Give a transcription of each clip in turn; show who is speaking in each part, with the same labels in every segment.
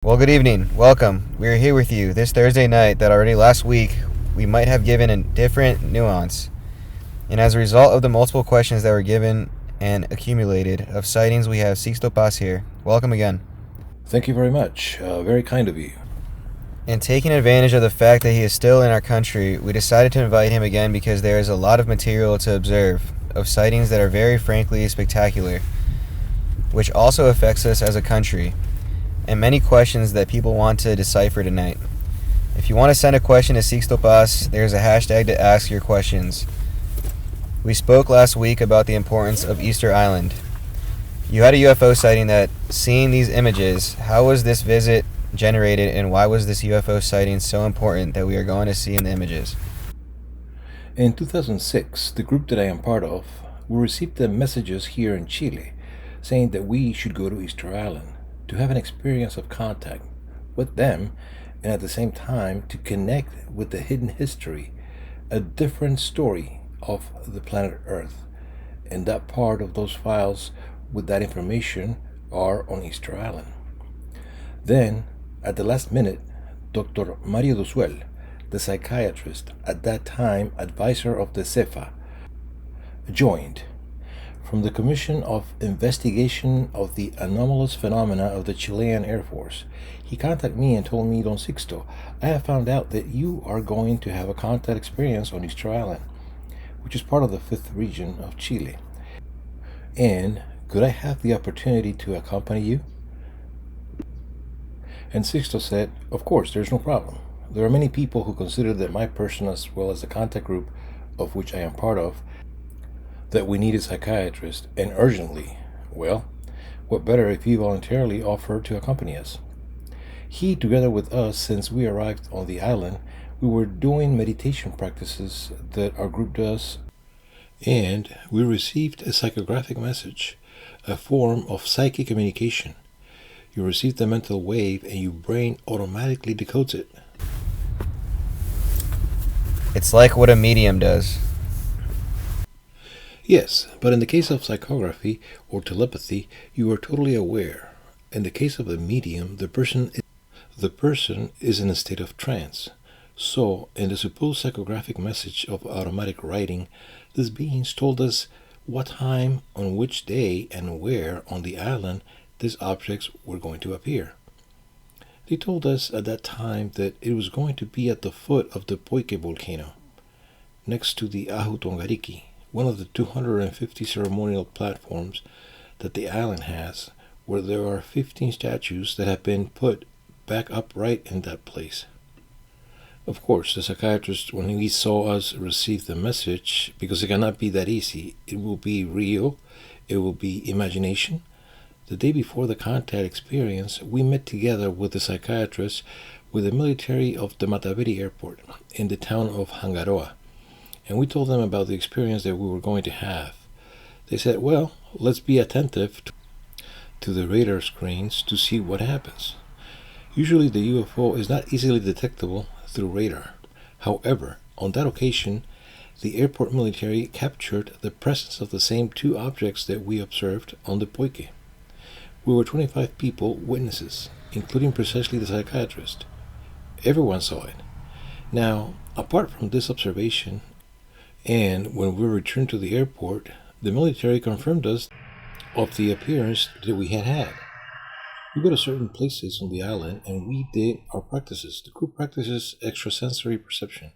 Speaker 1: Well, good evening. Welcome. We're here with you this Thursday night that already last week we might have given a different nuance. And as a result of the multiple questions that were given and accumulated of sightings, we have Sixto Paz here. Welcome again.
Speaker 2: Thank you very much. Very kind of you.
Speaker 1: And taking advantage of the fact that he is still in our country, we decided to invite him again because there is a lot of material to observe of sightings that are very frankly spectacular, which also affects us as a country, and many questions that people want to decipher tonight. If you want to send a question to Sixto Paz, there's a hashtag to ask your questions. We spoke last week about the importance of Easter Island. You had a UFO sighting that, seeing these images, how was this visit generated and why was this UFO sighting so important that we are going to see in the images?
Speaker 2: In 2006, the group that I am part of, we received the messages here in Chile saying that we should go to Easter Island to have an experience of contact with them and at the same time to connect with the hidden history, a different story of the planet Earth. And that part of those files with that information are on Easter Island. Then, at the last minute, Dr. Mario Dusuel, the psychiatrist, at that time advisor of the CEFA, joined. From the Commission of Investigation of the Anomalous Phenomena of the Chilean Air Force, he contacted me and told me, Don Sixto, I have found out that you are going to have a contact experience on Easter Island, which is part of the 5th region of Chile. And could I have the opportunity to accompany you? And Sixto said, of course, there's no problem. There are many people who consider that my person, as well as the contact group of which I am part of, that we need a psychiatrist, and urgently. Well, what better if he voluntarily offered to accompany us? He, together with us, since we arrived on the island, we were doing meditation practices that our group does, and we received a psychographic message, a form of psychic communication. You receive the mental wave and your brain automatically decodes it.
Speaker 1: It's like what a medium does.
Speaker 2: Yes, but in the case of psychography or telepathy, you are totally aware. In the case of a medium, the person is in a state of trance. So, in the supposed psychographic message of automatic writing, these beings told us what time, on which day, and where on the island these objects were going to appear. They told us at that time that it was going to be at the foot of the Poike volcano, next to the Ahu Tongariki, one of the 250 ceremonial platforms that the island has, where there are 15 statues that have been put back upright in that place. Of course, the psychiatrist, when he saw us receive the message, because it cannot be that easy, it will be real, it will be imagination. The day before the contact experience, we met together with the psychiatrist with the military of the Movavi airport in the town of Hangaroa, and we told them about the experience that we were going to have. They said, well, let's be attentive to the radar screens to see what happens. Usually the UFO is not easily detectable through radar. However, on that occasion, the airport military captured the presence of the same two objects that we observed on the Poike. We were 25 people, witnesses, including precisely the psychiatrist. Everyone saw it. Now, apart from this observation, and when we returned to the airport, the military confirmed us of the appearance that we had had. We go to certain places on the island and we did our practices. The group practices extrasensory perception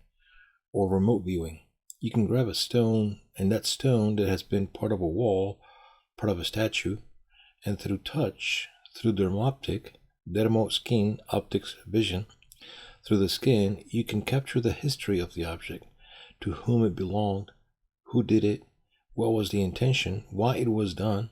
Speaker 2: or remote viewing. You can grab a stone, and that stone that has been part of a wall, part of a statue, and through touch, through dermo skin optics vision, through the skin, you can capture the history of the object, to whom it belonged, who did it, what was the intention, why it was done.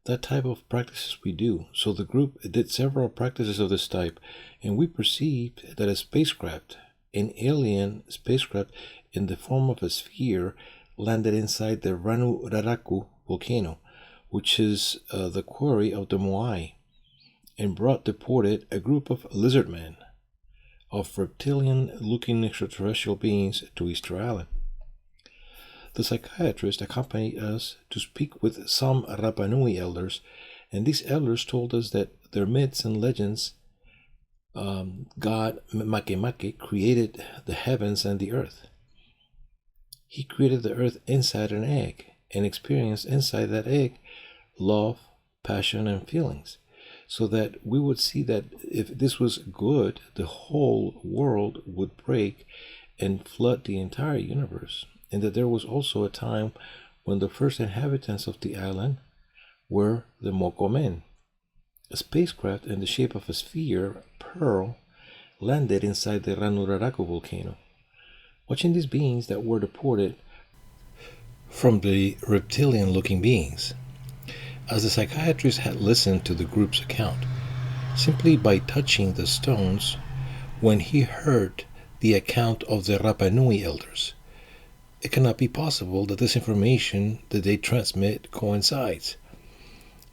Speaker 2: That type of practices we do. So the group did several practices of this type, and we perceived that a spacecraft, an alien spacecraft in the form of a sphere, landed inside the Ranu Raraku volcano, which is the quarry of the Moai, and deported a group of lizardmen, of reptilian-looking extraterrestrial beings to Easter Island. The psychiatrist accompanied us to speak with some Rapanui elders, and these elders told us that their myths and legends, God Makemake created the heavens and the earth. He created the earth inside an egg and experienced inside that egg love, passion, and feelings, so that we would see that if this was good, the whole world would break and flood the entire universe, and that there was also a time when the first inhabitants of the island were the Mokomen. A spacecraft in the shape of a sphere, pearl, landed inside the Ranuraraku volcano. Watching these beings that were deported from the reptilian-looking beings, as the psychiatrist had listened to the group's account, simply by touching the stones, when he heard the account of the Rapa Nui elders, it cannot be possible that this information that they transmit coincides.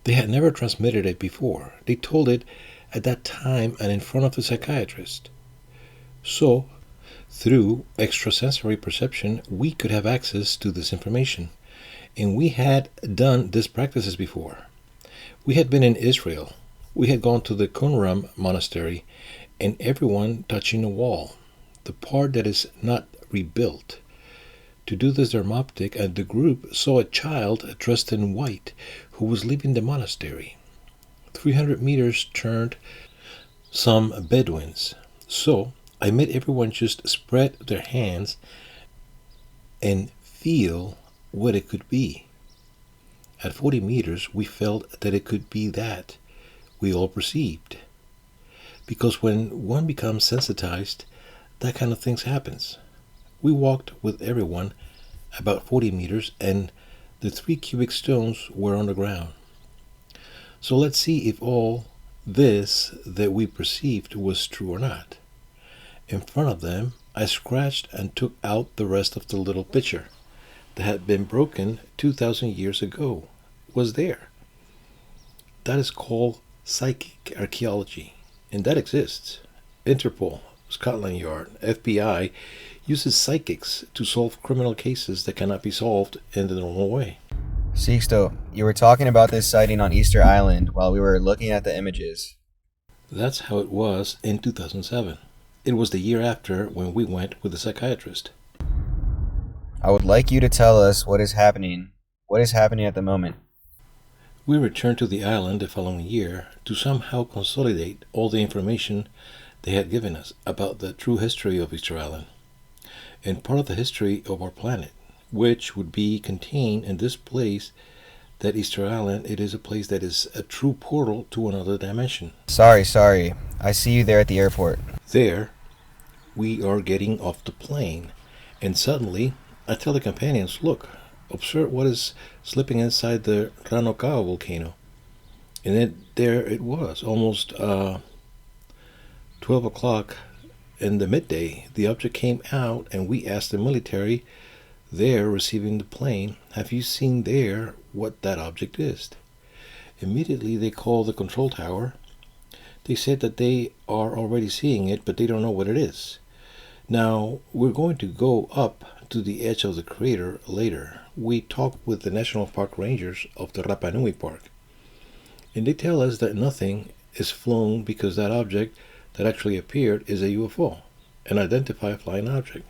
Speaker 2: They had never transmitted it before. They told it at that time and in front of the psychiatrist. So, through extrasensory perception, we could have access to this information. And we had done these practices before. We had been in Israel. We had gone to the Qumran monastery, and everyone touching a wall, the part that is not rebuilt. To do this dermoptic, and the group saw a child dressed in white who was leaving the monastery. 300 meters turned some Bedouins. So I made everyone just spread their hands and feel what it could be. At 40 meters, we felt that it could be that we all perceived. Because when one becomes sensitized, that kind of things happens. We walked with everyone about 40 meters, and the 3 cubic stones were on the ground. So let's see if all this that we perceived was true or not. In front of them, I scratched and took out the rest of the little pitcher that had been broken 2,000 years ago. Was there. That is called psychic archaeology, and that exists. Interpol, Scotland Yard, FBI uses psychics to solve criminal cases that cannot be solved in the normal way.
Speaker 1: Sixto, you were talking about this sighting on Easter Island while we were looking at the images.
Speaker 2: That's how it was in 2007. It was the year after when we went with the psychiatrist.
Speaker 1: I would like you to tell us what is happening. What is happening at the moment?
Speaker 2: We returned to the island the following year to somehow consolidate all the information they had given us about the true history of Easter Island, and part of the history of our planet, which would be contained in this place, that Easter Island. It is a place that is a true portal to another dimension.
Speaker 1: Sorry. I see you there at the airport.
Speaker 2: There, we are getting off the plane, and suddenly I tell the companions, look, observe what is slipping inside the Ranokau volcano. And then there it was, almost 12 o'clock in the midday. The object came out, and we asked the military there receiving the plane, have you seen there what that object is? Immediately they called the control tower. They said that they are already seeing it, but they don't know what it is. Now, we're going to go up to the edge of the crater later. We talked with the National Park Rangers of the Rapa Nui Park, and they tell us that nothing is flown because that object that actually appeared is a UFO, an identified flying object.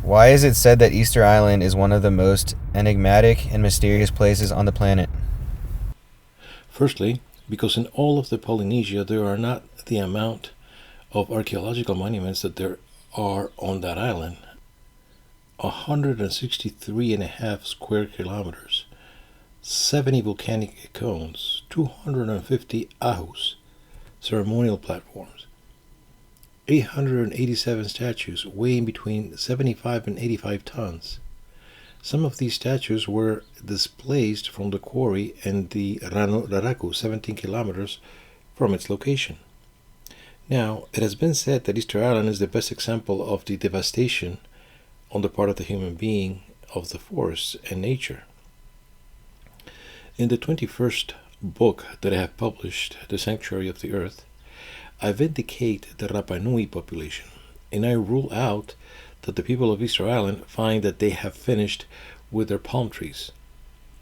Speaker 1: Why is it said that Easter Island is one of the most enigmatic and mysterious places on the planet?
Speaker 2: Firstly, because in all of the Polynesia there are not the amount of archaeological monuments that there are on that island. 163.5 square kilometers, 70 volcanic cones, 250 ahus, ceremonial platforms, 887 statues weighing between 75 and 85 tons. Some of these statues were displaced from the quarry in the Ranuraraku, 17 kilometers from its location. Now, it has been said that Easter Island is the best example of the devastation on the part of the human being of the forests and nature. In the 21st book that I have published, The Sanctuary of the Earth, I vindicate the Rapa Nui population, and I rule out that the people of Easter Island find that they have finished with their palm trees.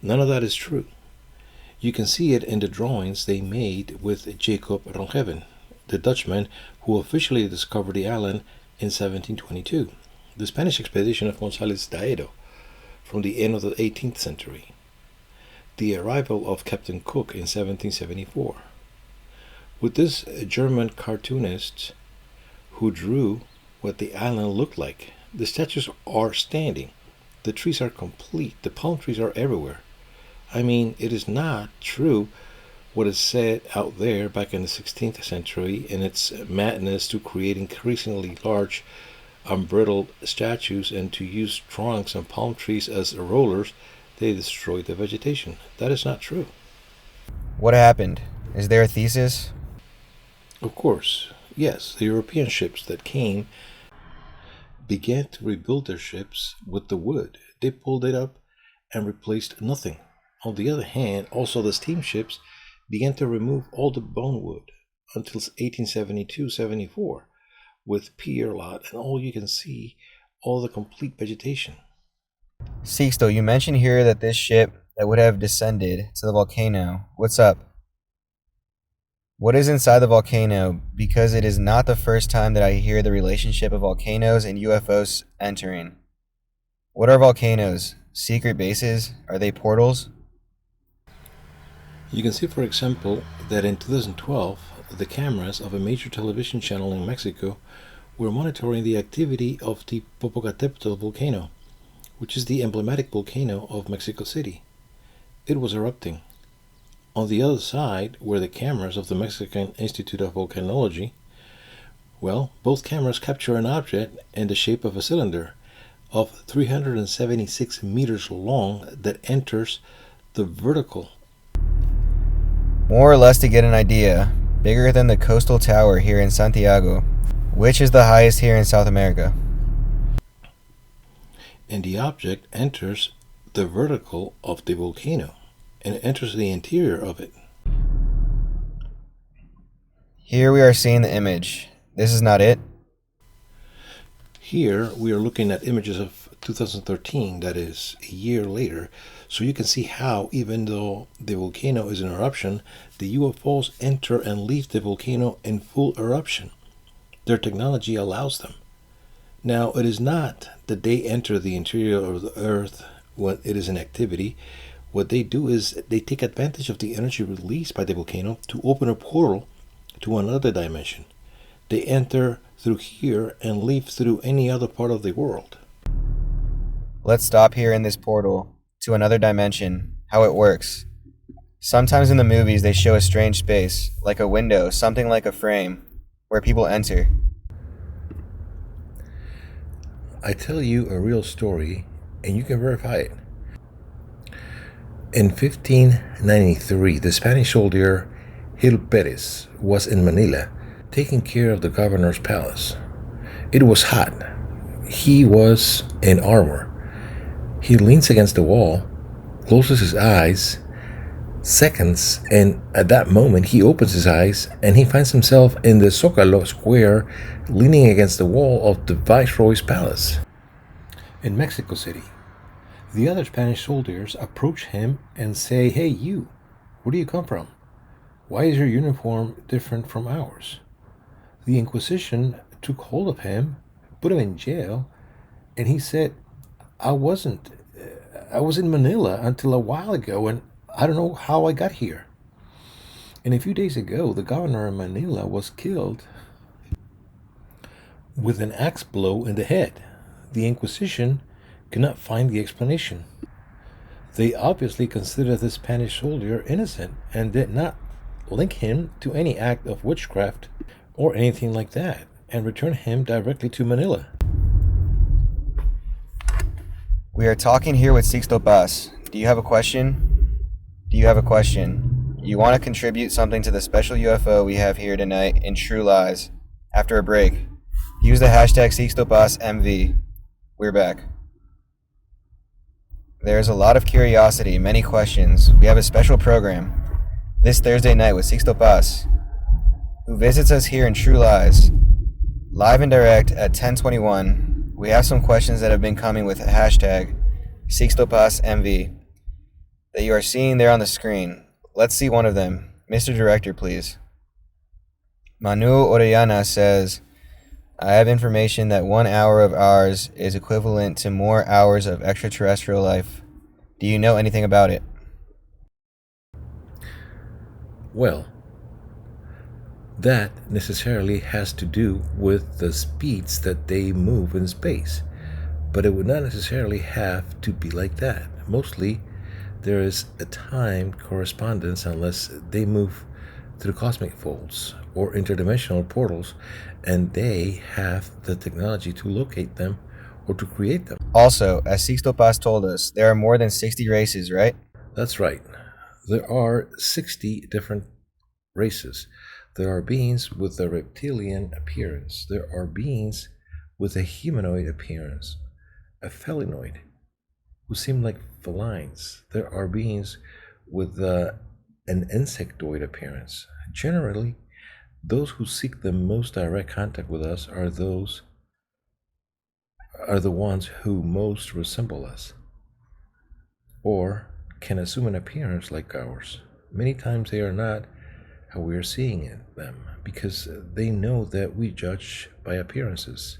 Speaker 2: None of that is true. You can see it in the drawings they made with Jacob Rongeven, the Dutchman who officially discovered the island in 1722, the Spanish expedition of González Daedo from the end of the 18th century, the arrival of Captain Cook in 1774. With this German cartoonist who drew what the island looked like. The statues are standing. The trees are complete. The palm trees are everywhere. I mean, it is not true what is said out there back in the 16th century in its madness to create increasingly large unbridled statues and to use trunks and palm trees as rollers. They destroyed the vegetation. That is not true.
Speaker 1: What happened? Is there a thesis?
Speaker 2: Of course, yes, the European ships that came began to rebuild their ships with the wood. They pulled it up and replaced nothing. On the other hand, also the steamships began to remove all the bone wood until 1872-74 with pier lot and all you can see, all the complete vegetation.
Speaker 1: Sixto, you mentioned here that this ship that would have descended to the volcano. What's up? What is inside the volcano? Because it is not the first time that I hear the relationship of volcanoes and UFOs entering. What are volcanoes? Secret bases? Are they portals?
Speaker 2: You can see, for example, that in 2012, the cameras of a major television channel in Mexico were monitoring the activity of the Popocatépetl volcano, which is the emblematic volcano of Mexico City. It was erupting. On the other side were the cameras of the Mexican Institute of Volcanology. Well, both cameras capture an object in the shape of a cylinder of 376 meters long that enters the vertical.
Speaker 1: More or less to get an idea, bigger than the coastal tower here in Santiago, which is the highest here in South America.
Speaker 2: And the object enters the vertical of the volcano and enters the interior of it.
Speaker 1: Here we are seeing the image. This is not it?
Speaker 2: Here we are looking at images of 2013, that is, a year later, so you can see how, even though the volcano is in eruption, the UFOs enter and leave the volcano in full eruption. Their technology allows them. Now, it is not that they enter the interior of the Earth when it is in activity. What they do is they take advantage of the energy released by the volcano to open a portal to another dimension. They enter through here and leave through any other part of the world.
Speaker 1: Let's stop here in this portal to another dimension, how it works. Sometimes in the movies they show a strange space, like a window, something like a frame, where people enter.
Speaker 2: I tell you a real story, and you can verify it. In 1593, the Spanish soldier Gil Perez was in Manila, taking care of the governor's palace. It was hot. He was in armor. He leans against the wall, closes his eyes, seconds, and at that moment he opens his eyes and he finds himself in the Zócalo square, leaning against the wall of the Viceroy's palace in Mexico City. The other Spanish soldiers approach him and say, "Hey, you, where do you come from? Why is your uniform different from ours?" The Inquisition took hold of him, put him in jail, and he said, I was in Manila until a while ago, and I don't know how I got here. And a few days ago, the governor of Manila was killed with an axe blow in the head. The Inquisition could not find the explanation. They obviously considered the Spanish soldier innocent and did not link him to any act of witchcraft or anything like that, and returned him directly to Manila.
Speaker 1: We are talking here with Sixto Paz. Do you have a question? Do you have a question? You want to contribute something to the special UFO we have here tonight in True Lies? After a break, use the hashtag SixtoPazMV. We're back. There's a lot of curiosity, many questions. We have a special program this Thursday night with Sixto Paz, who visits us here in True Lies, live and direct at 10:21. We have some questions that have been coming with hashtag SixtoPazMV that you are seeing there on the screen. Let's see one of them. Mr. Director, please. Manu Orellana says, I have information that 1 hour of ours is equivalent to more hours of extraterrestrial life. Do you know anything about it?
Speaker 2: Well, that necessarily has to do with the speeds that they move in space, but it would not necessarily have to be like that. Mostly, there is a time correspondence unless they move through cosmic folds or interdimensional portals, and they have the technology to locate them or to create them.
Speaker 1: Also, as Sixto Paz told us, there are more than 60 races, right?
Speaker 2: That's right. There are 60 different races. There are beings with a reptilian appearance. There are beings with a humanoid appearance, a felinoid, who seem like felines. There are beings with an insectoid appearance. Generally, those who seek the most direct contact with us are the ones who most resemble us, or can assume an appearance like ours. Many times they are not how we are seeing them, because they know that we judge by appearances.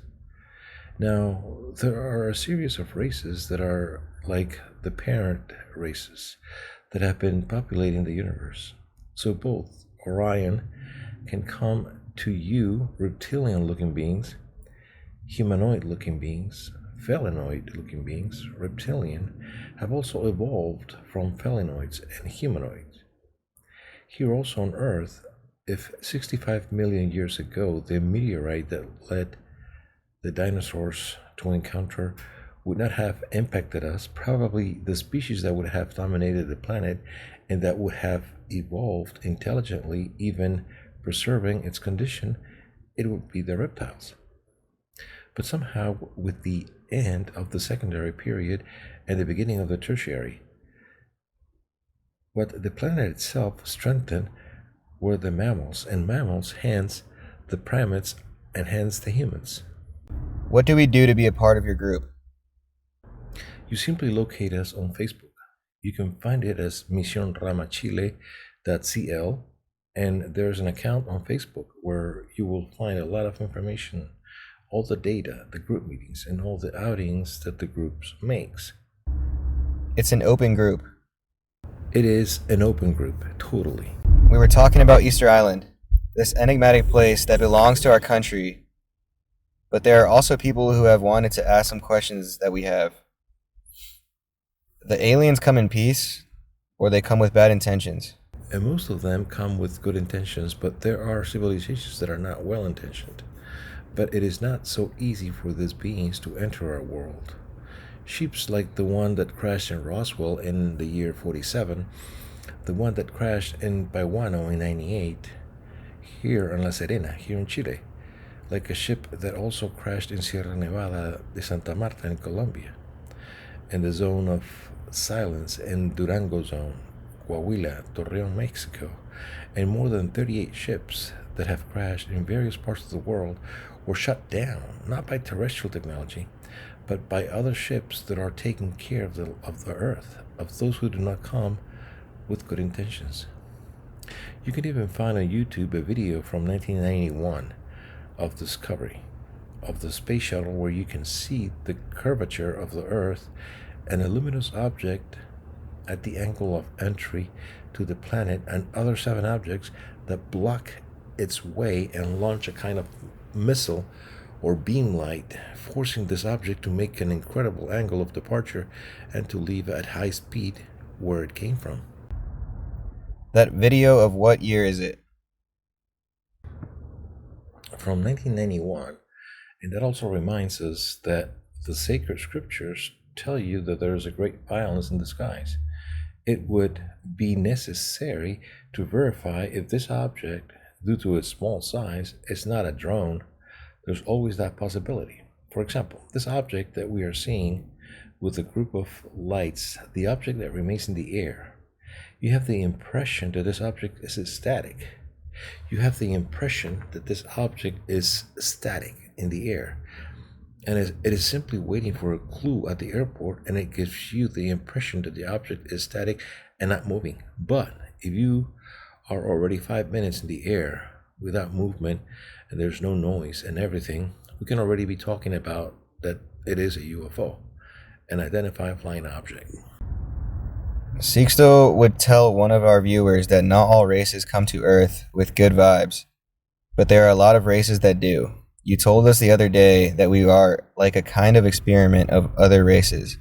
Speaker 2: Now, there are a series of races that are like the parent races that have been populating the universe. So both Orion can come to you, reptilian looking beings, humanoid looking beings, felinoid looking beings, reptilian, have also evolved from felinoids and humanoids. Here also on Earth, if 65 million years ago the meteorite that led the dinosaurs to encounter would not have impacted us, probably the species that would have dominated the planet and that would have evolved intelligently, even preserving its condition, it would be the reptiles. But somehow, with the end of the secondary period and the beginning of the tertiary, what the planet itself strengthened were the mammals, and mammals, hence the primates, and hence the humans.
Speaker 1: What do we do to be a part of your group?
Speaker 2: You simply locate us on Facebook. You can find it as misionramachile.cl, and there's an account on Facebook where you will find a lot of information, all the data, the group meetings, and all the outings that the group makes.
Speaker 1: It's an open group.
Speaker 2: It is an open group, totally.
Speaker 1: We were talking about Easter Island, this enigmatic place that belongs to our country, but there are also people who have wanted to ask some questions that we have. The aliens come in peace, or they come with bad intentions?
Speaker 2: And most of them come with good intentions, but there are civilizations that are not well intentioned. But it is not so easy for these beings to enter our world. Ships like the one that crashed in Roswell in the year 47, the one that crashed in Baiwano in 98, here in La Serena, here in Chile, like a ship that also crashed in Sierra Nevada de Santa Marta in Colombia, in the zone of silence in Durango zone, Coahuila, Torreon, Mexico, and more than 38 ships that have crashed in various parts of the world were shut down, not by terrestrial technology, but by other ships that are taking care of the earth, of those who do not come with good intentions. You can even find on YouTube a video from 1991 of discovery of the space shuttle where you can see the curvature of the earth and a luminous object at the angle of entry to the planet, and other 7 objects that block its way and launch a kind of missile or beam light, forcing this object to make an incredible angle of departure and to leave at high speed where it came from.
Speaker 1: That video of what year is it?
Speaker 2: From 1991, and that also reminds us that the sacred scriptures tell you that there is a great violence in the skies. It would be necessary to verify if this object, due to its small size, is not a drone. There's always that possibility. For example, this object that we are seeing with a group of lights, the object that remains in the air, you have the impression that this object is static. You have the impression that this object is static in the air. And it is simply waiting for a clue at the airport, and it gives you the impression that the object is static and not moving. But If you are already 5 minutes in the air without movement and there's no noise and everything, we can already be talking about that it is a UFO, an identified flying object.
Speaker 1: Sixto would tell one of our viewers that not all races come to Earth with good vibes, but there are a lot of races that do. You told us the other day that we are like a kind of experiment of other races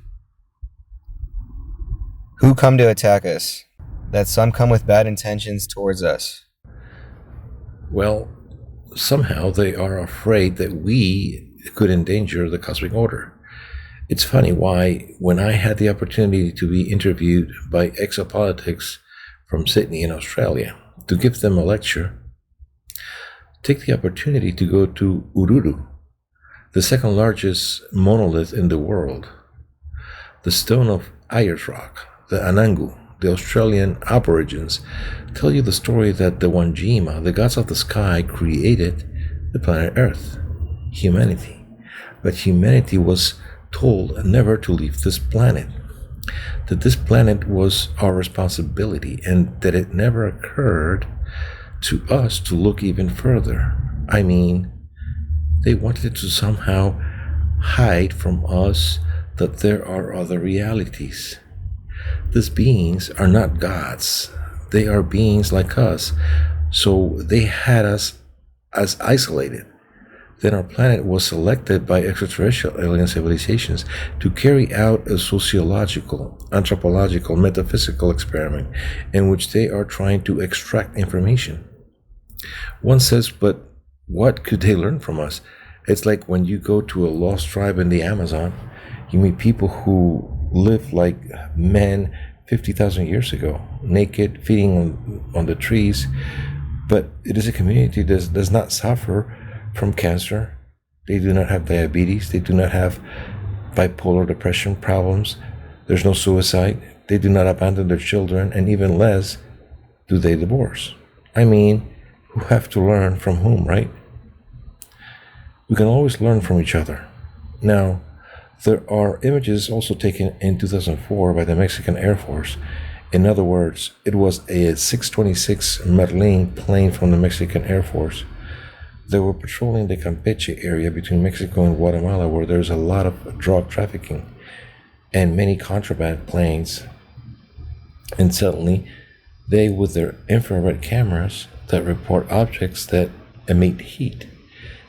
Speaker 1: who come to attack us, that some come with bad intentions towards us.
Speaker 2: Well, somehow they are afraid that we could endanger the cosmic order. It's funny why, when I had the opportunity to be interviewed by exopolitics from Sydney in Australia to give them a lecture, take the opportunity to go to Ururu, the second largest monolith in the world, the stone of Ayers Rock, the Anangu, the Australian Aborigines, tell you the story that the Wanjima, the gods of the sky, created the planet Earth, humanity. But humanity was told never to leave this planet, that this planet was our responsibility, and that it never occurred to us to look even further. I mean, they wanted to somehow hide from us that there are other realities. These beings are not gods, they are beings like us, so they had us as isolated. Then our planet was selected by extraterrestrial alien civilizations to carry out a sociological, anthropological, metaphysical experiment in which they are trying to extract information. One says, but what could they learn from us? It's like when you go to a lost tribe in the Amazon, you meet people who live like men 50,000 years ago, naked, feeding on the trees, but it is a community that does not suffer from cancer. They do not have diabetes. They do not have bipolar depression problems. There's no suicide. They do not abandon their children, and even less do they divorce. I mean, who have to learn from whom, right? We can always learn from each other. Now, there are images also taken in 2004 by the Mexican Air Force. In other words, it was a 626 Merlin plane from the Mexican Air Force. They were patrolling the Campeche area between Mexico and Guatemala, where there's a lot of drug trafficking and many contraband planes. And suddenly, they, with their infrared cameras that report objects that emit heat,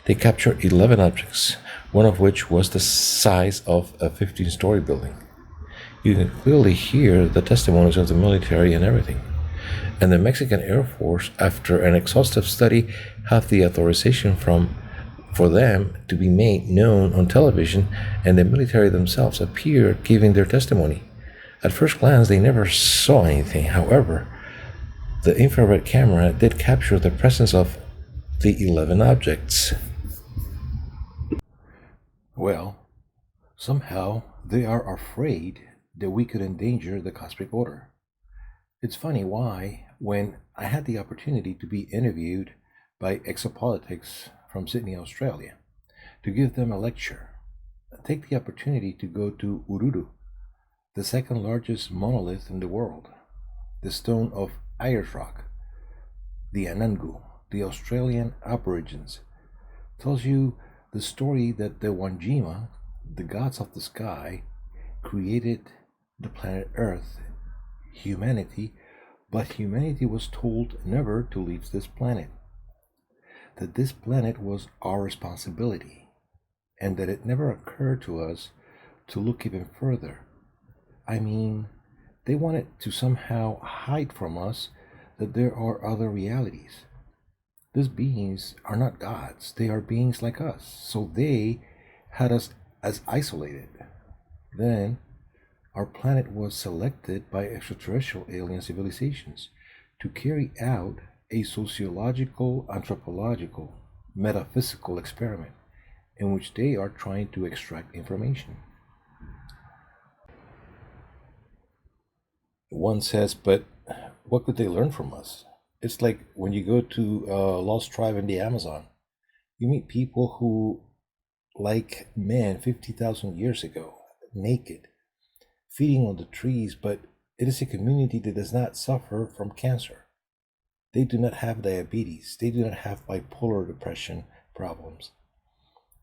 Speaker 2: they captured 11 objects, one of which was the size of a 15-story building. You can clearly hear the testimonies of the military and everything. And the Mexican Air Force, after an exhaustive study, have the authorization for them to be made known on television, and the military themselves appeared giving their testimony. At first glance, they never saw anything. However, the infrared camera did capture the presence of the 11 objects. Well, somehow they are afraid that we could endanger the cosmic order. It's funny why, when I had the opportunity to be interviewed by exopolitics from Sydney, Australia, to give them a lecture, take the opportunity to go to Ururu, the second largest monolith in the world, the stone of Ayers Rock, the Anangu, the Australian Aborigines, tells you the story that the Wanjima, the gods of the sky, created the planet Earth, humanity, but humanity was told never to leave this planet, that this planet was our responsibility, and that it never occurred to us to look even further. I mean, they wanted to somehow hide from us that there are other realities. These beings are not gods, they are beings like us, so they had us as isolated. Then, our planet was selected by extraterrestrial alien civilizations to carry out a sociological, anthropological, metaphysical experiment in which they are trying to extract information. One says, but what could they learn from us? It's like when you go to a lost tribe in the Amazon, you meet people who, like men 50,000 years ago, naked, feeding on the trees, but It is a community that does not suffer from cancer. They do not have diabetes. They do not have bipolar depression problems.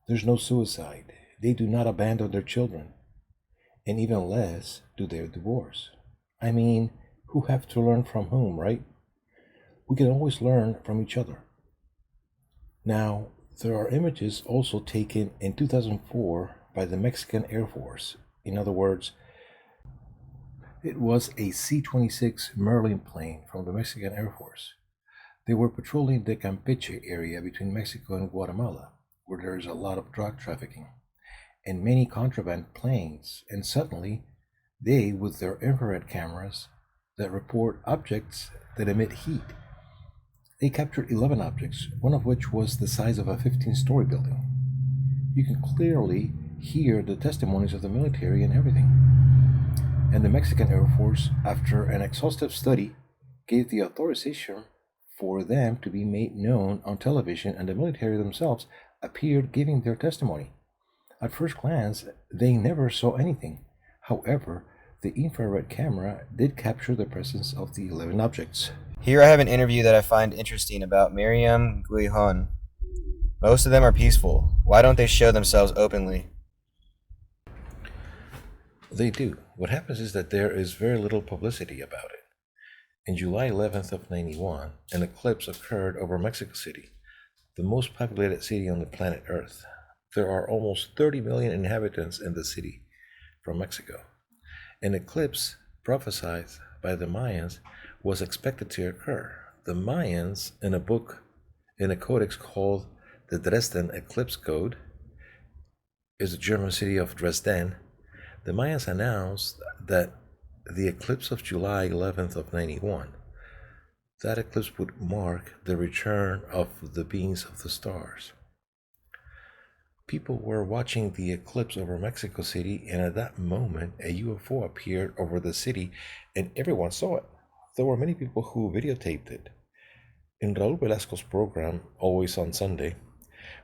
Speaker 2: There's no suicide. They do not abandon their children. And even less do they divorce. I mean, who have to learn from whom, right? We can always learn from each other. Now, there are images also taken in 2004 by the Mexican Air Force. In other words, it was a C-26 Merlin plane from the Mexican Air Force. They were patrolling the Campeche area between Mexico and Guatemala, where there is a lot of drug trafficking and many contraband planes, and suddenly they, with their infrared cameras that report objects that emit heat, they captured 11 objects, one of which was the size of a 15-story building. You can clearly hear the testimonies of the military and everything. And the Mexican Air Force, after an exhaustive study, gave the authorization for them to be made known on television, and the military themselves appeared giving their testimony. At first glance, they never saw anything. However, the infrared camera did capture the presence of the 11 objects.
Speaker 1: Here I have an interview that I find interesting about Miriam Guijon. Most of them are peaceful. Why don't they show themselves openly?
Speaker 2: They do. What happens is that there is very little publicity about it. In July 11th of 91, an eclipse occurred over Mexico City, the most populated city on the planet Earth. There are almost 30 million inhabitants in the city from Mexico. An eclipse prophesied by the Mayans was expected to occur. The Mayans, in a codex called the Dresden Eclipse Code, is the German city of Dresden. The Mayans announced that the eclipse of July 11th of 91, that eclipse would mark the return of the beings of the stars. People were watching the eclipse over Mexico City, and at that moment, a UFO appeared over the city, and everyone saw it. There were many people who videotaped it. In Raul Velasco's program, Always on Sunday,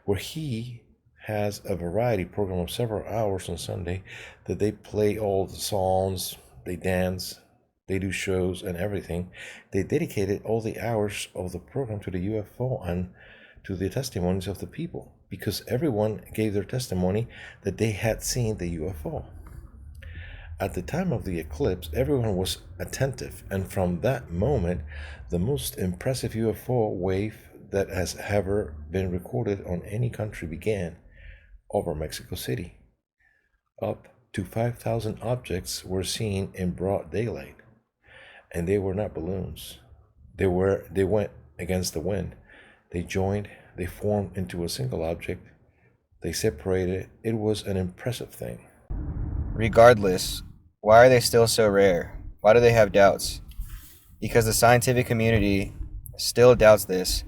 Speaker 2: where he has a variety program of several hours on Sunday, that they play all the songs, they dance, they do shows and everything. They dedicated all the hours of the program to the UFO and to the testimonies of the people, because everyone gave their testimony that they had seen the UFO. At the time of the eclipse, everyone was attentive, and from that moment, the most impressive UFO wave that has ever been recorded on any country began over Mexico City. Up to 5,000 objects were seen in broad daylight, and they were not balloons. They went against the wind. They joined, they formed into a single object, they separated. It was an impressive thing.
Speaker 1: Regardless, why are they still so rare? Why do they have doubts? Because the scientific community still doubts this.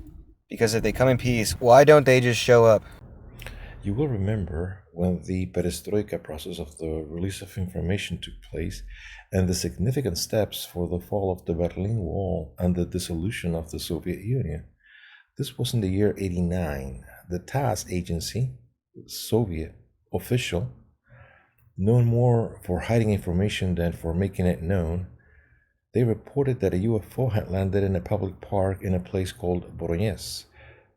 Speaker 1: Because if they come in peace, why don't they just show up?
Speaker 2: You will remember when the perestroika process of the release of information took place, and the significant steps for the fall of the Berlin Wall and the dissolution of the Soviet Union. This was in the year 89. The TASS agency, Soviet official, known more for hiding information than for making it known, they reported that a UFO had landed in a public park in a place called Voronezh,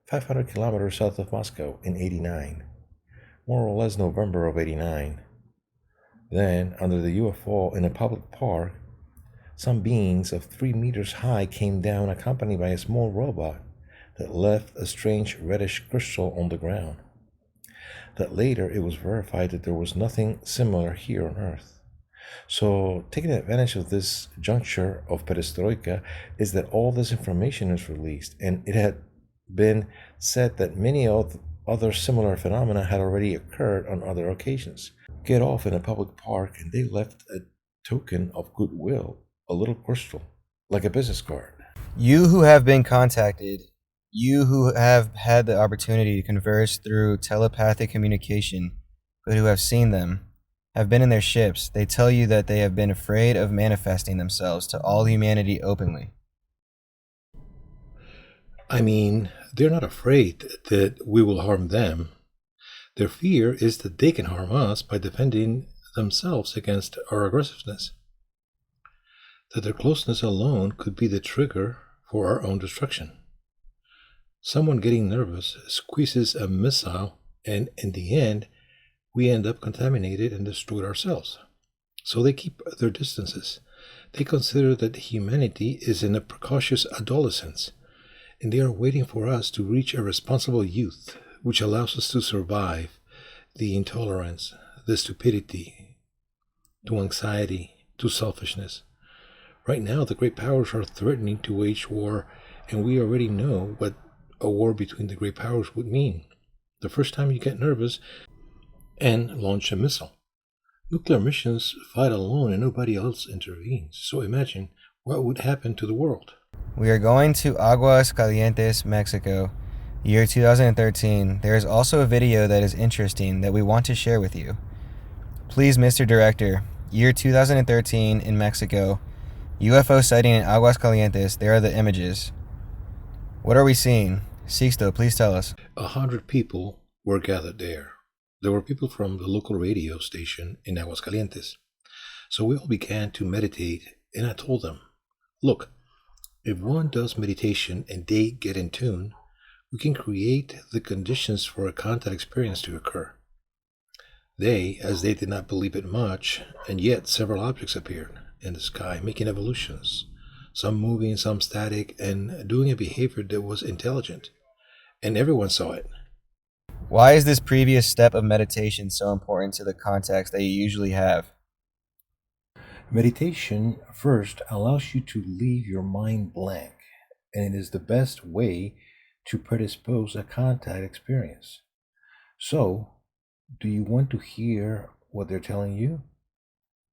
Speaker 2: 500 kilometers south of Moscow, in 89, more or less November of 89. Then, under the UFO in a public park, some beings of 3 meters high came down accompanied by a small robot that left a strange reddish crystal on the ground. That later it was verified that there was nothing similar here on Earth. So, taking advantage of this juncture of perestroika is that all this information is released, and it had been said that many other similar phenomena had already occurred on other occasions. Get off in a public park, and they left a token of goodwill, a little crystal, like a business card.
Speaker 1: You who have been contacted, you who have had the opportunity to converse through telepathic communication, but who have seen them, have been in their ships, they tell you that they have been afraid of manifesting themselves to all humanity openly.
Speaker 2: I mean, they're not afraid that we will harm them. Their fear is that they can harm us by defending themselves against our aggressiveness. that their closeness alone could be the trigger for our own destruction. Someone getting nervous squeezes a missile, and in the end, we end up contaminated and destroyed ourselves. So they keep their distances. They consider that humanity is in a precocious adolescence, and they are waiting for us to reach a responsible youth, which allows us to survive the intolerance, the stupidity, to anxiety, to selfishness. Right now, the great powers are threatening to wage war, and we already know what a war between the great powers would mean. The first time you get nervous and launch a missile. Nuclear missions fight alone and nobody else intervenes. So imagine what would happen to the world.
Speaker 1: We are going to Aguas Calientes, Mexico, year 2013. There is also a video that is interesting that we want to share with you. Please, Mr. Director, year 2013 in Mexico, UFO sighting in Aguas Calientes. There are the images. What are we seeing? Sixto, please tell us.
Speaker 2: 100 people were gathered there. There were people from the local radio station in Aguascalientes. So we all began to meditate, and I told them, look, if one does meditation and they get in tune, we can create the conditions for a contact experience to occur. They, as they did not believe it much, and yet several objects appeared in the sky, making evolutions, some moving, some static, and doing a behavior that was intelligent. And everyone saw it.
Speaker 1: Why is this previous step of meditation so important to the context that you usually have?
Speaker 2: Meditation first allows you to leave your mind blank, and it is the best way to predispose a contact experience. So, do you want to hear what they're telling you?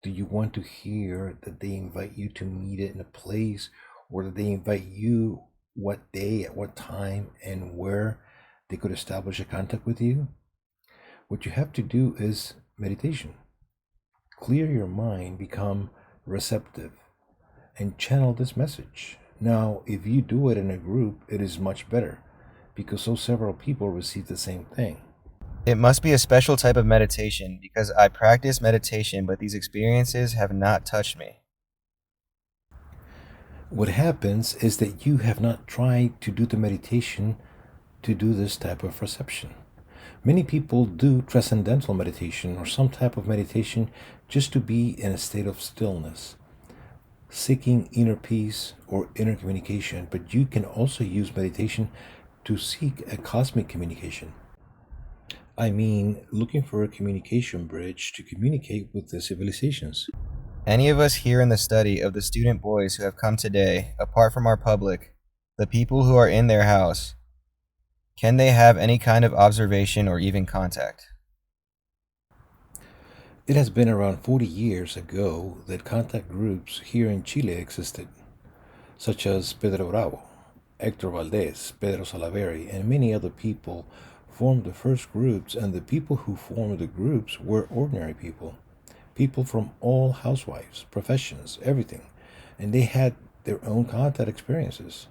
Speaker 2: Do you want to hear that they invite you to meet it in a place, or that they invite you what day, at what time, and where they could establish a contact with you? What you have to do is meditation. Clear your mind, become receptive, and channel this message. Now, if you do it in a group, it is much better, because so several people receive the same thing.
Speaker 1: It must be a special type of meditation, because I practice meditation, but these experiences have not touched me.
Speaker 2: What happens is that you have not tried to do the meditation to do this type of reception. Many people do transcendental meditation or some type of meditation just to be in a state of stillness, seeking inner peace or inner communication, but you can also use meditation to seek a cosmic communication. I mean, looking for a communication bridge to communicate with the civilizations.
Speaker 1: Any of us here in the study of the student boys who have come today, apart from our public, the people who are in their house, can they have any kind of observation or even contact?
Speaker 2: It has been around 40 years ago that contact groups here in Chile existed, such as Pedro Bravo, Hector Valdez, Pedro Salaverry, and many other people formed the first groups, and the people who formed the groups were ordinary people, people from all housewives, professions, everything, and they had their own contact experiences.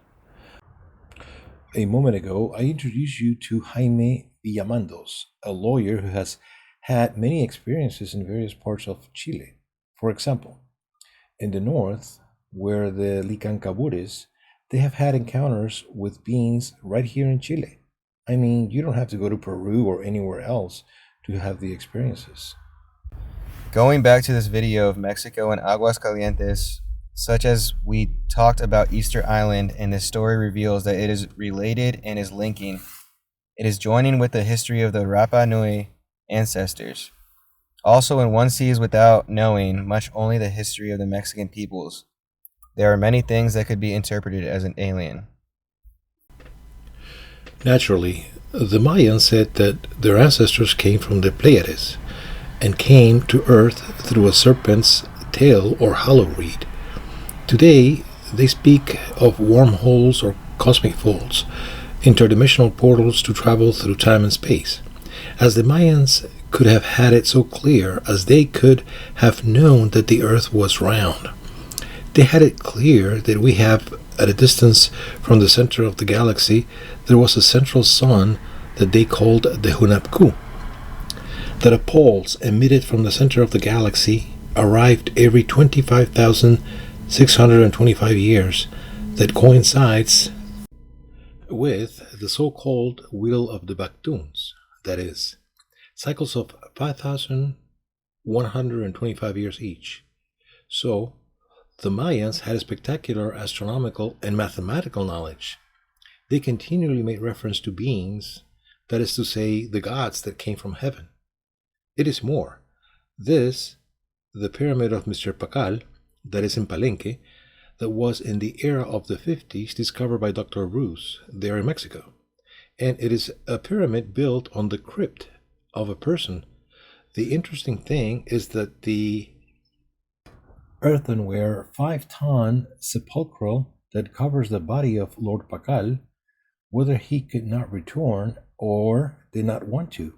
Speaker 2: A moment ago, I introduced you to Jaime Villamandos, a lawyer who has had many experiences in various parts of Chile. For example, in the north, where the Licancabures, they have had encounters with beings right here in Chile. I mean, you don't have to go to Peru or anywhere else to have the experiences.
Speaker 1: Going back to this video of Mexico and Aguas Calientes, such as we talked about Easter Island, and this story reveals that it is related and is linking. It is joining with the history of the Rapa Nui ancestors. Also, when one sees without knowing much only the history of the Mexican peoples, there are many things that could be interpreted as an alien.
Speaker 2: Naturally, the Mayans said that their ancestors came from the Pleiades and came to Earth through a serpent's tail or hollow reed. Today, they speak of wormholes or cosmic folds, interdimensional portals to travel through time and space. As the Mayans could have had it so clear as they could have known that the Earth was round. They had it clear that we have, at a distance from the center of the galaxy, there was a central sun that they called the Hunapku, that a pulse emitted from the center of the galaxy arrived every 25,000 625 years that coincides with the so-called Wheel of the Baktuns, that is, cycles of 5,125 years each. So, the Mayans had a spectacular astronomical and mathematical knowledge. They continually made reference to beings, that is to say, the gods that came from heaven. It is more. This, the pyramid of Mr. Pacal, that is in Palenque, that was in the era of the 50s discovered by Dr. Ruz there in Mexico. And it is a pyramid built on the crypt of a person. The interesting thing is that the earthenware 5-ton sepulchral that covers the body of Lord Pacal, whether he could not return or did not want to.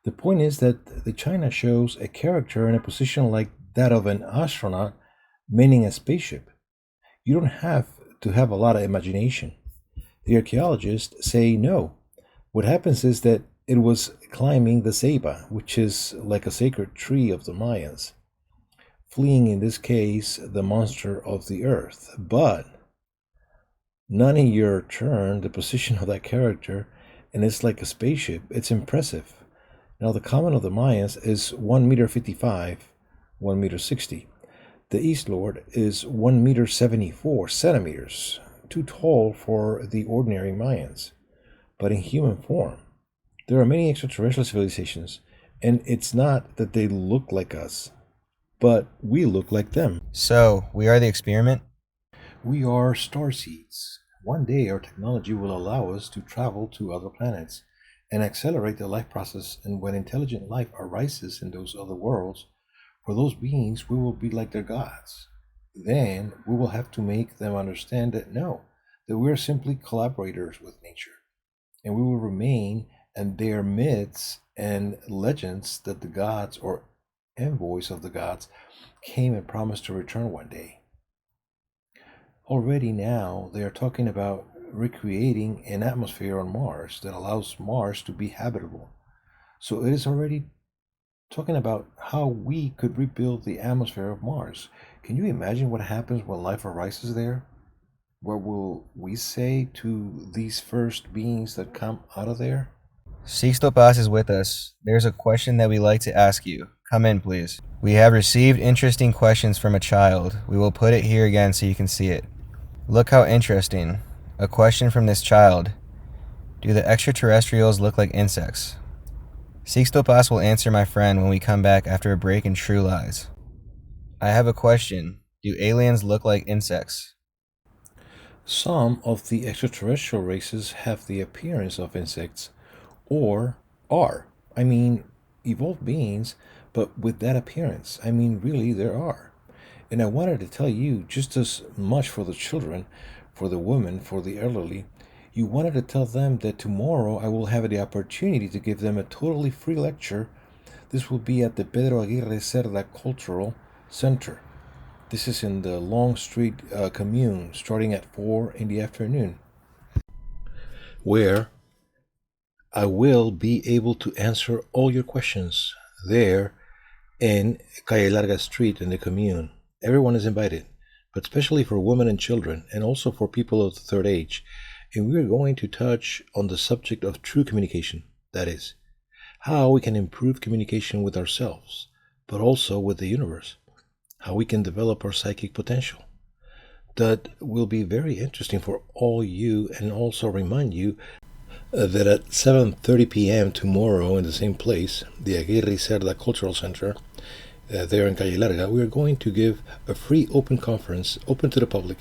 Speaker 2: The point is that the china shows a character in a position like that of an astronaut manning a spaceship. You don't have to have a lot of imagination. The archaeologists say no. What happens is that it was climbing the ceiba, which is like a sacred tree of the Mayans, fleeing in this case the monster of the earth. But none of your turn the position of that character, and it's like a spaceship. It's impressive. Now the common of the Mayans is 1 meter 55, 1 meter 60. The East Lord is 1 meter 74 centimeters, too tall for the ordinary Mayans, but in human form. There are many extraterrestrial civilizations, and it's not that they look like us, but we look like them.
Speaker 1: So, we are the experiment?
Speaker 2: We are star seeds. One day our technology will allow us to travel to other planets and accelerate the life process, and when intelligent life arises in those other worlds, for those beings we will be like their gods. Then we will have to make them understand that no, that we are simply collaborators with nature, and we will remain in their myths and legends that the gods or envoys of the gods came and promised to return one day. Already now they are talking about recreating an atmosphere on Mars that allows Mars to be habitable. So it is already talking about how we could rebuild the atmosphere of Mars. Can you imagine what happens when life arises there? What will we say to these first beings that come out of there?
Speaker 1: Sixto Paz is with us. There's a question that we like to ask you. Come in, please. We have received interesting questions from a child. We will put it here again so you can see it. Look how interesting. A question from this child. Do the extraterrestrials look like insects? Sixto Paz will answer my friend when we come back after a break in True Lies. I have a question. Do aliens look like insects?
Speaker 2: Some of the extraterrestrial races have the appearance of insects, or are. I mean, evolved beings, but with that appearance. I mean, really, there are. And I wanted to tell you just as much for the children, for the women, for the elderly. You wanted to tell them that tomorrow I will have the opportunity to give them a totally free lecture. This will be at the Pedro Aguirre Cerda Cultural Center. This is in the Long Street commune, starting at 4 in the afternoon, where I will be able to answer all your questions there in Calle Larga Street in the commune. Everyone is invited, but especially for women and children, and also for people of the third age. And we are going to touch on the subject of true communication, that is, how we can improve communication with ourselves, but also with the universe, how we can develop our psychic potential. That will be very interesting for all you, and also remind you that at 7:30 p.m. tomorrow in the same place, the Aguirre Cerda Cultural Center, there in Calle Larga, we are going to give a free open conference, open to the public,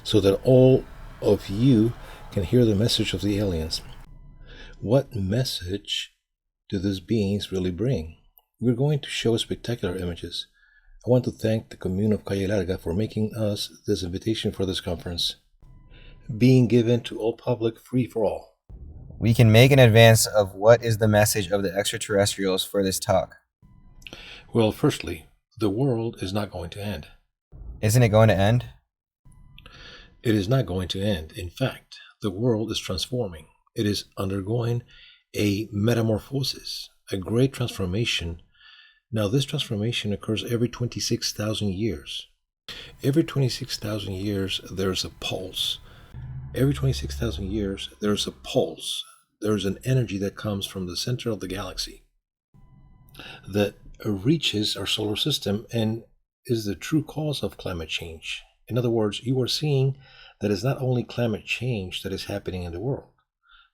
Speaker 2: so that all of you can hear the message of the aliens. What message do these beings really bring? We're going to show spectacular images. I want to thank the commune of Calle Larga for making us this invitation for this conference, being given to all public free for all.
Speaker 1: We can make an advance of what is the message of the extraterrestrials for this talk.
Speaker 2: Well, firstly, the world is not going to end.
Speaker 1: Isn't it going to end?
Speaker 2: It is not going to end. In fact, the world is transforming. It is undergoing a metamorphosis, a great transformation. Now, this transformation occurs every 26,000 years. Every 26,000 years, there's a pulse. Every 26,000 years, there's a pulse. There's an energy that comes from the center of the galaxy that reaches our solar system and is the true cause of climate change. In other words, you are seeing that it's not only climate change that is happening in the world.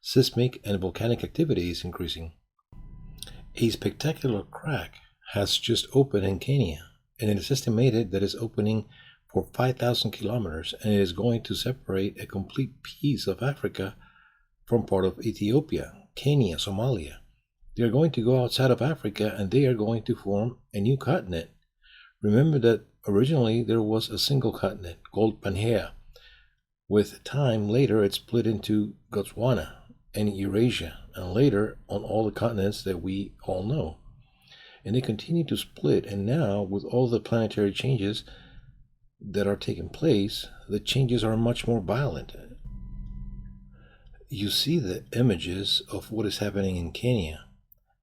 Speaker 2: Seismic and volcanic activity is increasing. A spectacular crack has just opened in Kenya, and it is estimated that it's opening for 5,000 kilometers, and it is going to separate a complete piece of Africa from part of Ethiopia, Kenya, Somalia. They are going to go outside of Africa and they are going to form a new continent. Remember that originally there was a single continent called Pangaea. With time later it split into Gondwana and Eurasia, and later on all the continents that we all know. And they continue to split, and now with all the planetary changes that are taking place, the changes are much more violent. You see the images of what is happening in Kenya,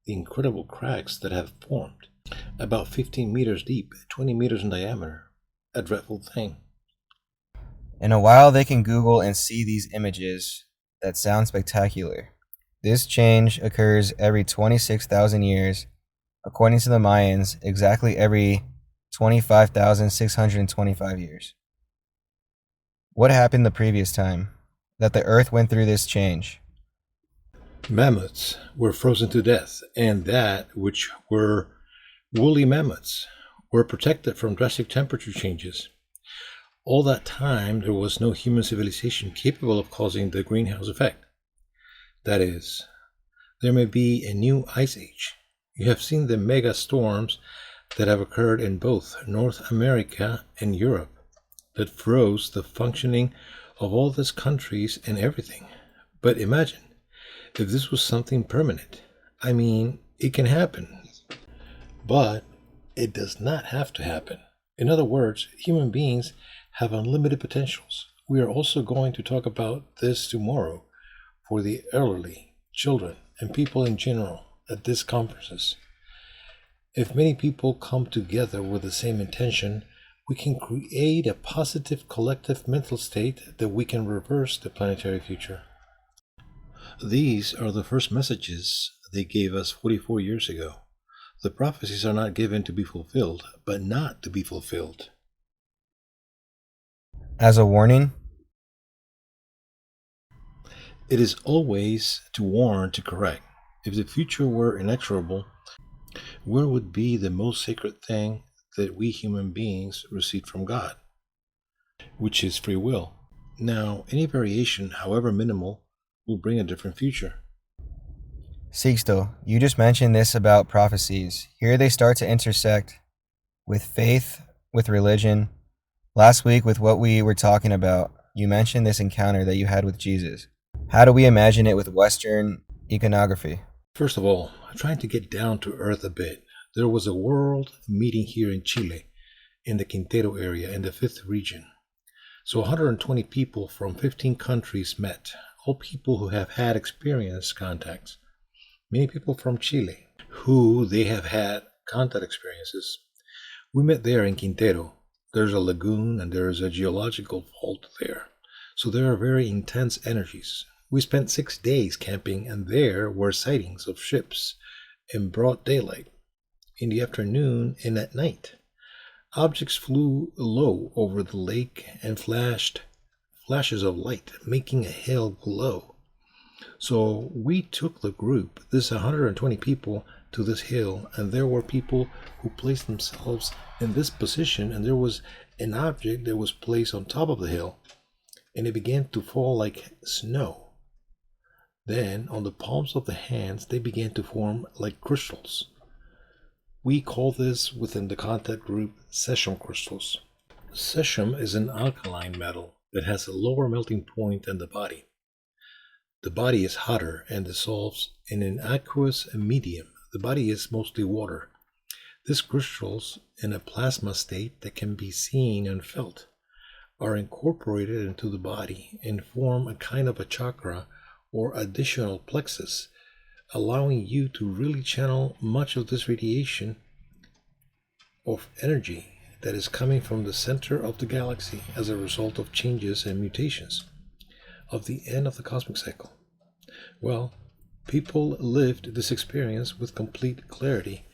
Speaker 2: the incredible cracks that have formed, about 15 meters deep, 20 meters in diameter, a dreadful thing.
Speaker 1: In a while, they can Google and see these images that sound spectacular. This change occurs every 26,000 years, according to the Mayans, exactly every 25,625 years. What happened the previous time that the Earth went through this change?
Speaker 2: Mammoths were frozen to death, and that which were woolly mammoths were protected from drastic temperature changes. All that time, there was no human civilization capable of causing the greenhouse effect. That is, there may be a new ice age. You have seen the mega storms that have occurred in both North America and Europe that froze the functioning of all these countries and everything. But imagine if this was something permanent. I mean, it can happen, but it does not have to happen. In other words, human beings have unlimited potentials. We are also going to talk about this tomorrow for the elderly, children, and people in general at these conferences. If many people come together with the same intention, we can create a positive collective mental state that we can reverse the planetary future. These are the first messages they gave us 44 years ago. The prophecies are not given to be fulfilled, but not to be fulfilled.
Speaker 1: As a warning?
Speaker 2: It is always to warn, to correct. If the future were inexorable, where would be the most sacred thing that we human beings received from God, which is free will? Now, any variation, however minimal, will bring a different future.
Speaker 1: Sixto, you just mentioned this about prophecies. Here they start to intersect with faith, with religion. Last week, with what we were talking about, you mentioned this encounter that you had with Jesus. How do we imagine it with Western iconography?
Speaker 2: First of all, I'm trying to get down to earth a bit. There was a world meeting here in Chile, in the Quintero area, in the 5th region. So 120 people from 15 countries met, all people who have had experience contacts. Many people from Chile, who they have had contact experiences. We met there in Quintero. There's a lagoon and there is a geological fault there. So there are very intense energies. We spent 6 days camping, and there were sightings of ships in broad daylight, in the afternoon and at night. Objects flew low over the lake and flashed flashes of light, making a hill glow. So we took the group, this 120 people, to this hill, and there were people who placed themselves in this position, and there was an object that was placed on top of the hill, and it began to fall like snow. Then, on the palms of the hands, they began to form like crystals. We call this within the contact group cesium crystals. Cesium is an alkaline metal that has a lower melting point than the body. The body is hotter and dissolves in an aqueous medium. The body is mostly water. These crystals, in a plasma state that can be seen and felt, are incorporated into the body and form a kind of a chakra or additional plexus, allowing you to really channel much of this radiation of energy that is coming from the center of the galaxy as a result of changes and mutations of the end of the cosmic cycle. Well, people lived this experience with complete clarity,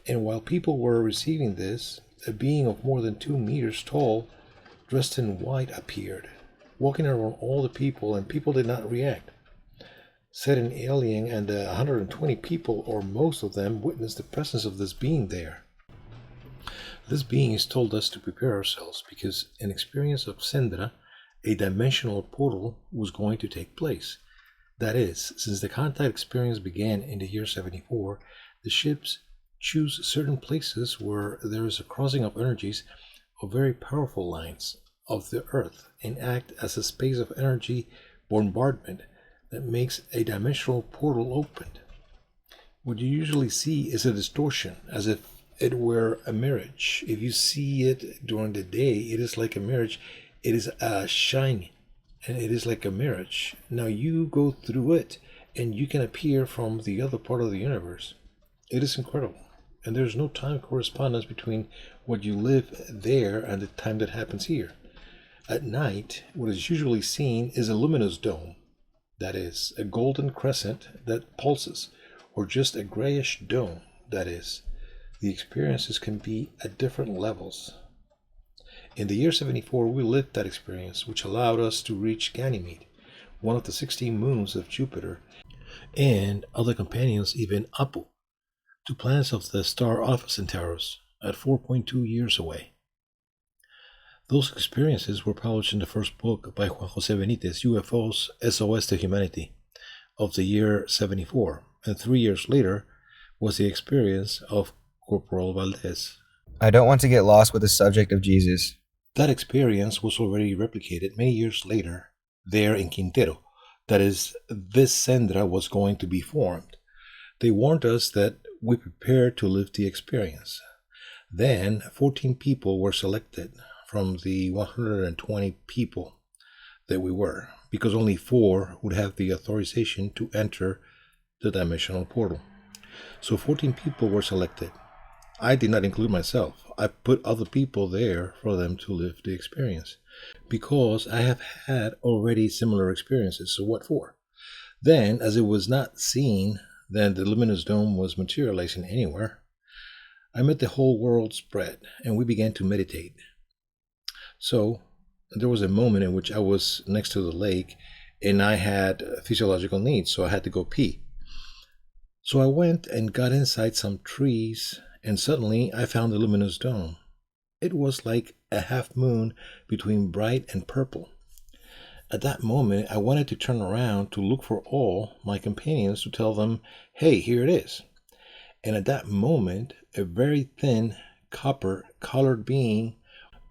Speaker 2: and while people were receiving this, a being of more than 2 meters tall, dressed in white, appeared, walking around all the people, and people did not react. Said an alien, and 120 people, or most of them, witnessed the presence of this being there. This being has told us to prepare ourselves because an experience of Sendra, a dimensional portal, was going to take place. That is, since the contact experience began in the year 74, the ships choose certain places where there is a crossing of energies of very powerful lines of the Earth and act as a space of energy bombardment that makes a dimensional portal open. What you usually see is a distortion, as if it were a mirage. If you see it during the day, it is like a mirage. It is a shine, and it is like a mirage. Now you go through it, and you can appear from the other part of the universe. It is incredible, and there's no time correspondence between what you live there and the time that happens here. At night, what is usually seen is a luminous dome, that is, a golden crescent that pulses, or just a grayish dome, that is. The experiences can be at different levels. In the year 74, we lived that experience, which allowed us to reach Ganymede, one of the 16 moons of Jupiter, and other companions, even Apu, 2 planets of the star Alpha Centaurus, at 4.2 years away. Those experiences were published in the first book by Juan Jose Benitez, UFOs SOS to Humanity, of the year 74, and 3 years later was the experience of Corporal Valdez.
Speaker 1: I don't want to get lost with the subject of Jesus.
Speaker 2: That experience was already replicated many years later there in Quintero. That is, this Sendra was going to be formed. They warned us that we prepared to live the experience. Then 14 people were selected from the 120 people that we were, because only 4 would have the authorization to enter the dimensional portal. So 14 people were selected. I did not include myself. I put other people there for them to live the experience, because I have had already similar experiences, so what for? Then, as it was not seen that the luminous dome was materializing anywhere, I made the whole world spread, and we began to meditate. So there was a moment in which I was next to the lake, and I had physiological needs, so I had to go pee. So I went and got inside some trees, and suddenly I found the luminous dome. It was like a half moon between bright and purple. At that moment, I wanted to turn around to look for all my companions to tell them, hey, here it is. And at that moment, a very thin, copper-colored being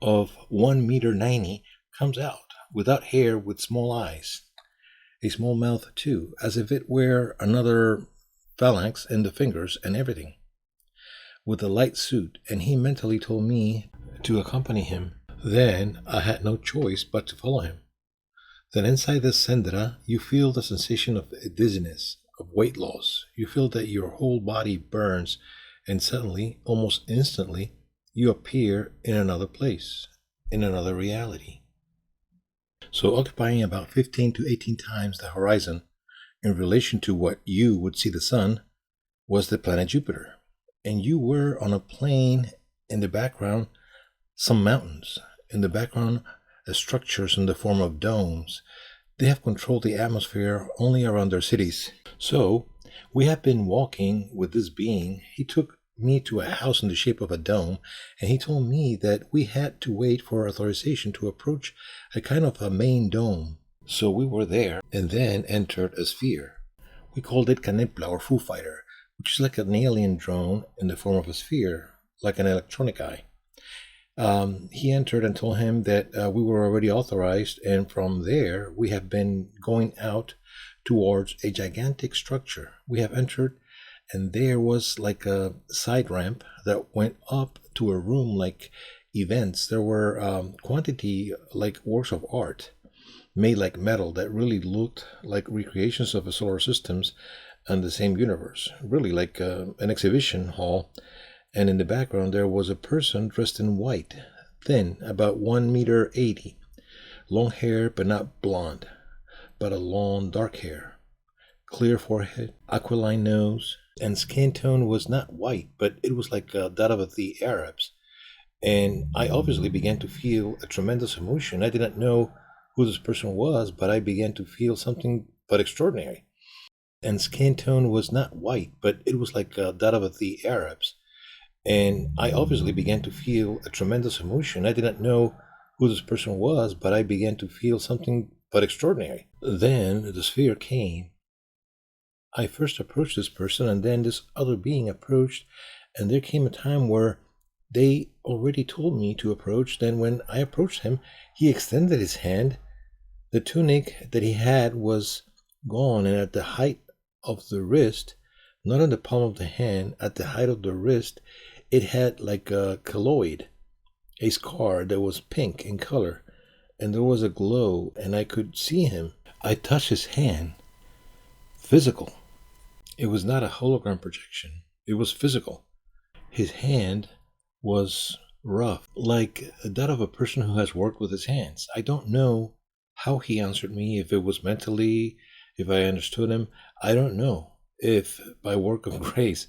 Speaker 2: of 1 meter 90 comes out, without hair, with small eyes, a small mouth too, as if it were another phalanx in the fingers and everything, with a light suit, and he mentally told me to accompany him. Then I had no choice but to follow him. Then inside the Sendra, you feel the sensation of dizziness, of weight loss. You feel that your whole body burns, and suddenly, almost instantly, you appear in another place, in another reality. So occupying about 15 to 18 times the horizon in relation to what you would see the sun was the planet Jupiter. And you were on a plain, in the background, some mountains. In the background, structures in the form of domes. They have controlled the atmosphere only around their cities. So we have been walking with this being. He took me to a house in the shape of a dome, and he told me that we had to wait for authorization to approach a kind of a main dome. So we were there, and then entered a sphere. We called it Canepla, or Foo Fighter, which is like an alien drone in the form of a sphere, like an electronic eye. He entered and told him that we were already authorized, and from there we have been going out towards a gigantic structure. We have entered, and there was like a side ramp that went up to a room like events. There were quantity like works of art made like metal that really looked like recreations of the solar systems and the same universe, really like an exhibition hall. and in the background there was a person dressed in white, thin, about 1 meter 80, long hair but not blonde, but a long dark hair, clear forehead, aquiline nose, and skin tone was not white, but it was like that of the Arabs. And I obviously began to feel a tremendous emotion. I did not know who this person was, but I began to feel something but extraordinary. And skin tone was not white, but it was like that of the Arabs. And I obviously began to feel a tremendous emotion. I did not know who this person was, but I began to feel something but extraordinary. Then the sphere came. I first approached this person, and then this other being approached, and there came a time where they already told me to approach. Then, when I approached him, he extended his hand. The tunic that he had was gone, and at the height of the wrist, not on the palm of the hand, at the height of the wrist, it had like a keloid, a scar that was pink in color, and there was a glow, and I could see him. I touched his hand, physical. It was not a hologram projection, it was physical. His hand was rough, like that of a person who has worked with his hands. I don't know how he answered me, if it was mentally, if I understood him. I don't know if by work of grace.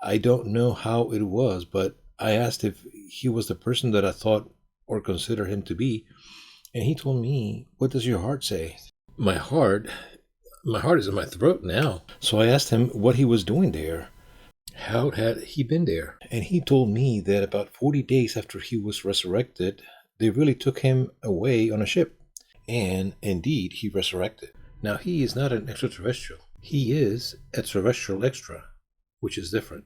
Speaker 2: I don't know how it was, but I asked if he was the person that I thought or consider him to be, and he told me, "What does your heart say?" My heart is in my throat now. So I asked him what he was doing there. How had he been there? And he told me that about 40 days after he was resurrected, they really took him away on a ship. And indeed, he resurrected. Now, he is not an extraterrestrial. He is a terrestrial extra, which is different.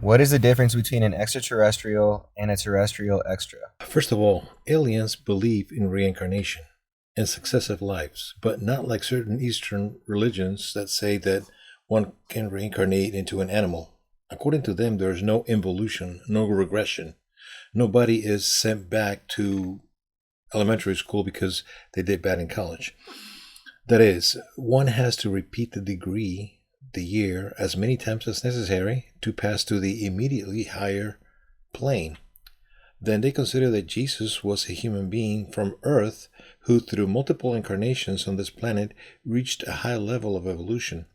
Speaker 1: What is the difference between an extraterrestrial and a terrestrial extra?
Speaker 2: First of all, aliens believe in reincarnation and successive lives, but not like certain Eastern religions that say that one can reincarnate into an animal. According to them, there is no involution, no regression. Nobody is sent back to elementary school because they did bad in college. That is, one has to repeat the degree, the year, as many times as necessary to pass to the immediately higher plane. Then they consider that Jesus was a human being from Earth who, through multiple incarnations on this planet, reached a high level of evolution.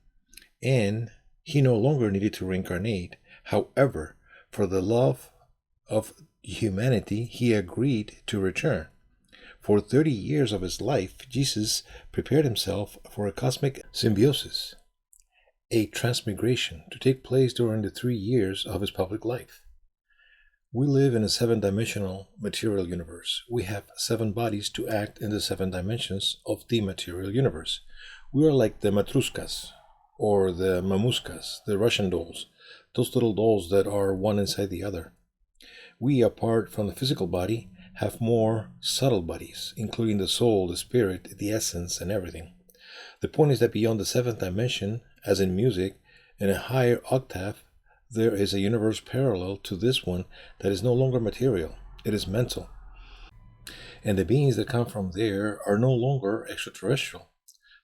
Speaker 2: And he no longer needed to reincarnate. However, for the love of humanity, he agreed to return. For 30 years of his life, Jesus prepared himself for a cosmic symbiosis, a transmigration to take place during the 3 years of his public life. We live in a 7-dimensional material universe. We have 7 bodies to act in the 7 dimensions of the material universe. We are like the matruskas, or the mamuskas, the Russian dolls, those little dolls that are one inside the other. We, apart from the physical body, have more subtle bodies, including the soul, the spirit, the essence, and everything. The point is that beyond the 7th dimension, as in music, in a higher octave, there is a universe parallel to this one that is no longer material, it is mental. And the beings that come from there are no longer extraterrestrial,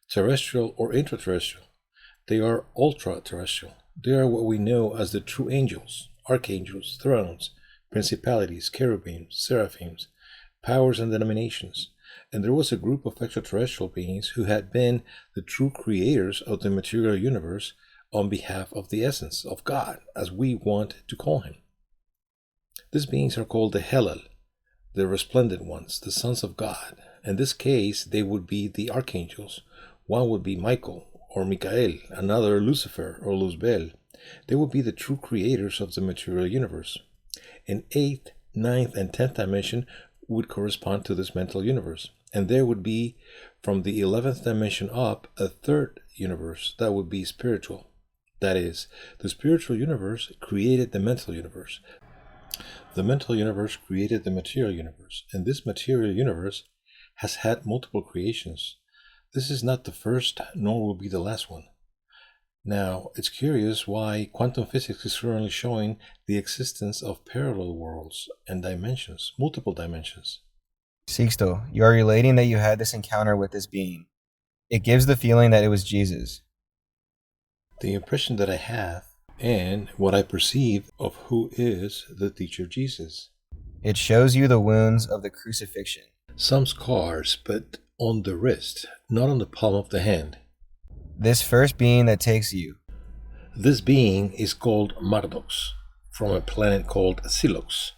Speaker 2: terrestrial, or intraterrestrial. They are ultra-terrestrial. They are what we know as the true angels, archangels, thrones, principalities, cherubims, seraphims, powers and denominations. And there was a group of extraterrestrial beings who had been the true creators of the material universe on behalf of the essence of God, as we want to call him. These beings are called the Helel, the resplendent ones, the sons of God. In this case, they would be the archangels. One would be Michael or Michael, another Lucifer or Luzbel. They would be the true creators of the material universe. An 8th, 9th, and 10th dimension would correspond to this mental universe. And there would be, from the 11th dimension up, a 3rd universe that would be spiritual. That is, the spiritual universe created the mental universe. The mental universe created the material universe. And this material universe has had multiple creations. This is not the first, nor will be the last one. Now, it's curious why quantum physics is currently showing the existence of parallel worlds and dimensions, multiple dimensions.
Speaker 1: Sixto, you are relating that you had this encounter with this being. It gives the feeling that it was Jesus.
Speaker 2: The impression that I have and what I perceive of who is the teacher Jesus.
Speaker 1: It shows you the wounds of the crucifixion.
Speaker 2: Some scars, but on the wrist, not on the palm of the hand.
Speaker 1: This first being that takes you.
Speaker 2: This being is called Mardox, from a planet called Silox.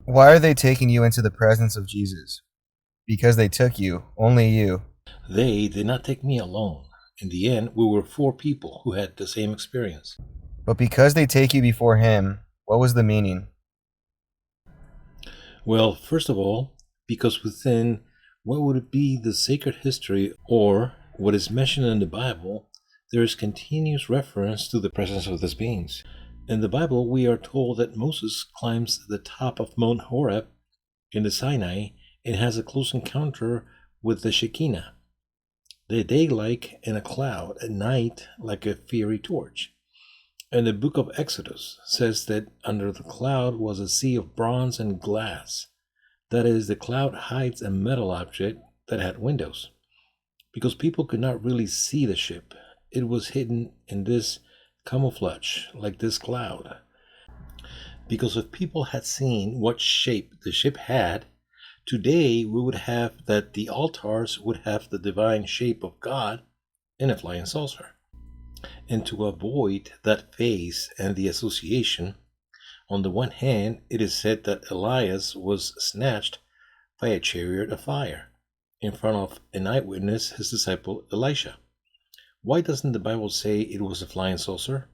Speaker 1: Why are they taking you into the presence of Jesus? Because they took you, only you.
Speaker 2: They did not take me alone. In the end, we were 4 people who had the same experience.
Speaker 1: But because they take you before him, what was the meaning?
Speaker 2: Well, first of all, because within what would be the sacred history or what is mentioned in the Bible, there is continuous reference to the presence of these beings. In the Bible, we are told that Moses climbs the top of Mount Horeb in the Sinai and has a close encounter with the Shekinah. The day like in a cloud, at night like a fiery torch. And the book of Exodus says that under the cloud was a sea of bronze and glass. That is, the cloud hides a metal object that had windows. Because people could not really see the ship, it was hidden in this camouflage, like this cloud. Because if people had seen what shape the ship had, today we would have that the altars would have the divine shape of God in a flying saucer. And to avoid that phase and the association, on the one hand, it is said that Elias was snatched by a chariot of fire in front of an eyewitness, his disciple Elisha. Why doesn't the Bible say it was a flying saucer?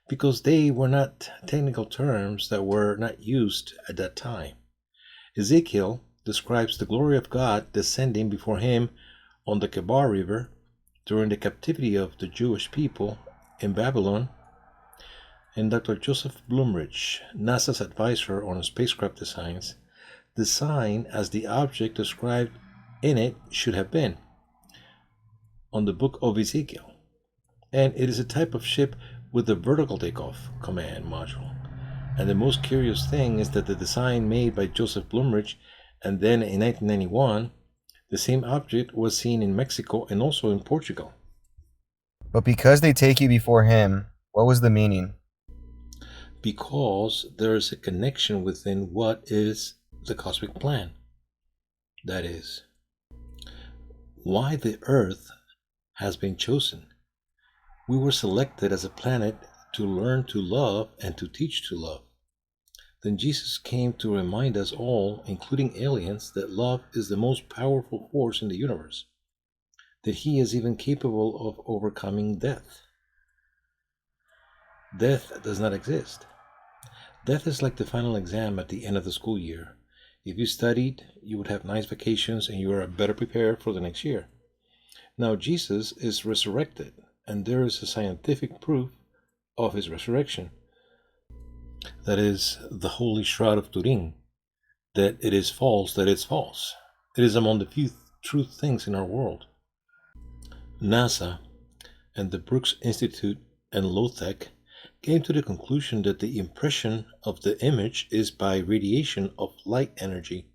Speaker 2: Because they were not technical terms that were not used at that time. Ezekiel describes the glory of God descending before him on the Kebar River during the captivity of the Jewish people in Babylon. And Dr. Joseph Blumrich, NASA's advisor on spacecraft designs, designed as the object described in it should have been on the book of Ezekiel. And it is a type of ship with a vertical takeoff command module. And the most curious thing is that the design made by Joseph Blumrich, and then in 1991, the same object was seen in Mexico and also in Portugal.
Speaker 1: But because they take you before him, what was the meaning?
Speaker 2: Because there is a connection within what is the cosmic plan. That is, why the Earth has been chosen. We were selected as a planet to learn to love and to teach to love. Then Jesus came to remind us all, including aliens, that love is the most powerful force in the universe, that he is even capable of overcoming death. Death does not exist. Death is like the final exam at the end of the school year. If you studied, you would have nice vacations and you are better prepared for the next year. Now Jesus is resurrected, and there is a scientific proof of his resurrection. That is the Holy Shroud of Turin, that it is false, that it's false. It is among the few true things in our world. NASA and the Brooks Institute and Lotec came to the conclusion that the impression of the image is by radiation of light energy,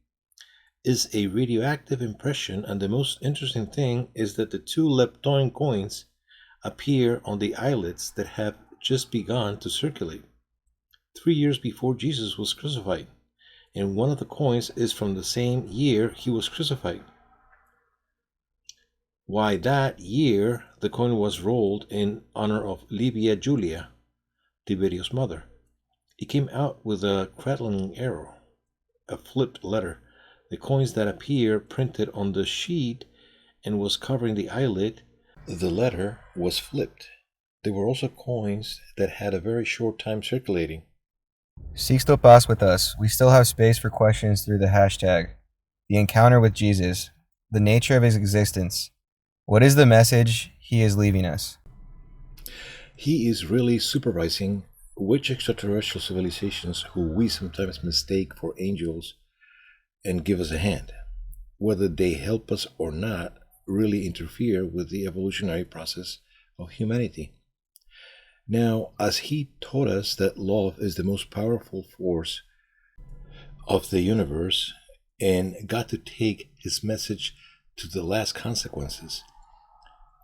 Speaker 2: is a radioactive impression, and the most interesting thing is that the 2 leptoin coins appear on the islets that have just begun to circulate 3 years before Jesus was crucified, and one of the coins is from the same year he was crucified. Why, that year the coin was rolled in honor of Livia Julia, Tiberius' mother. It came out with a crackling arrow, a flipped letter. The coins that appear printed on the sheet and was covering the eyelid, the letter was flipped. There were also coins that had a very short time circulating.
Speaker 1: Sixto Paz with us. We still have space for questions through the hashtag. The encounter with Jesus. The nature of his existence. What is the message he is leaving us?
Speaker 2: He is really supervising which extraterrestrial civilizations who we sometimes mistake for angels and give us a hand, whether they help us or not, really interfere with the evolutionary process of humanity. Now, as he taught us that love is the most powerful force of the universe and got to take his message to the last consequences,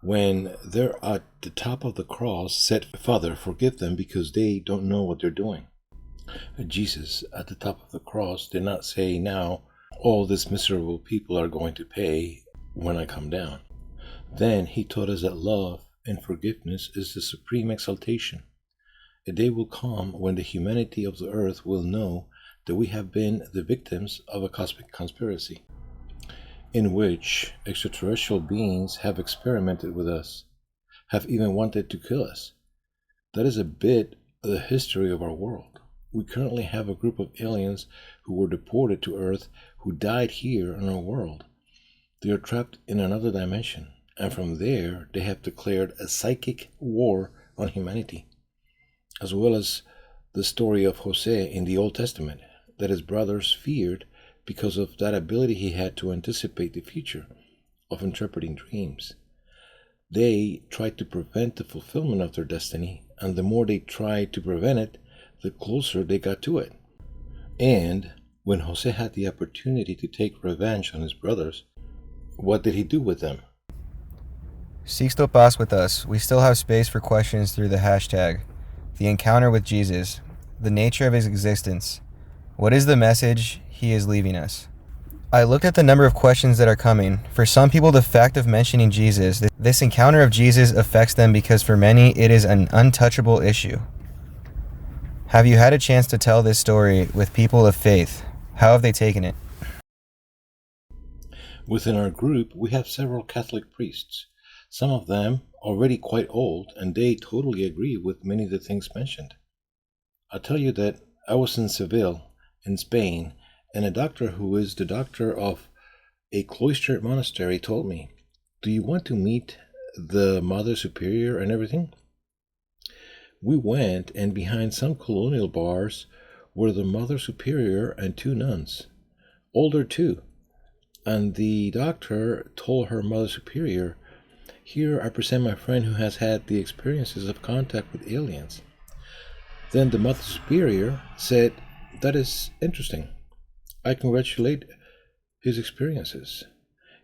Speaker 2: when they're at the top of the cross, said, Father, forgive them because they don't know what they're doing. Jesus, at the top of the cross, did not say, now all these miserable people are going to pay when I come down. Then he taught us that love and forgiveness is the supreme exaltation. A day will come when the humanity of the earth will know that we have been the victims of a cosmic conspiracy, in which extraterrestrial beings have experimented with us, have even wanted to kill us. That is a bit of the history of our world. We currently have a group of aliens who were deported to Earth who died here in our world. They are trapped in another dimension, and from there they have declared a psychic war on humanity, as well as the story of Jose in the Old Testament, that his brothers feared because of that ability he had to anticipate the future, of interpreting dreams. They tried to prevent the fulfillment of their destiny, and the more they tried to prevent it, the closer they got to it. And when Jose had the opportunity to take revenge on his brothers, what did he do with them?
Speaker 1: Sixto Paz with us. We still have space for questions through the hashtag. The encounter with Jesus. The nature of his existence. What is the message he is leaving us? I looked at the number of questions that are coming. For some people, the fact of mentioning Jesus, this encounter of Jesus affects them because for many, it is an untouchable issue. Have you had a chance to tell this story with people of faith? How have they taken it?
Speaker 2: Within our group, we have several Catholic priests, some of them already quite old, and they totally agree with many of the things mentioned. I'll tell you that I was in Seville, in Spain, and a doctor who is the doctor of a cloistered monastery told me, do you want to meet the Mother Superior and everything? We went, and behind some colonial bars were the Mother Superior and two nuns, older too. And the doctor told her Mother Superior, here I present my friend who has had the experiences of contact with aliens. Then the Mother Superior said, that is interesting. I congratulate his experiences.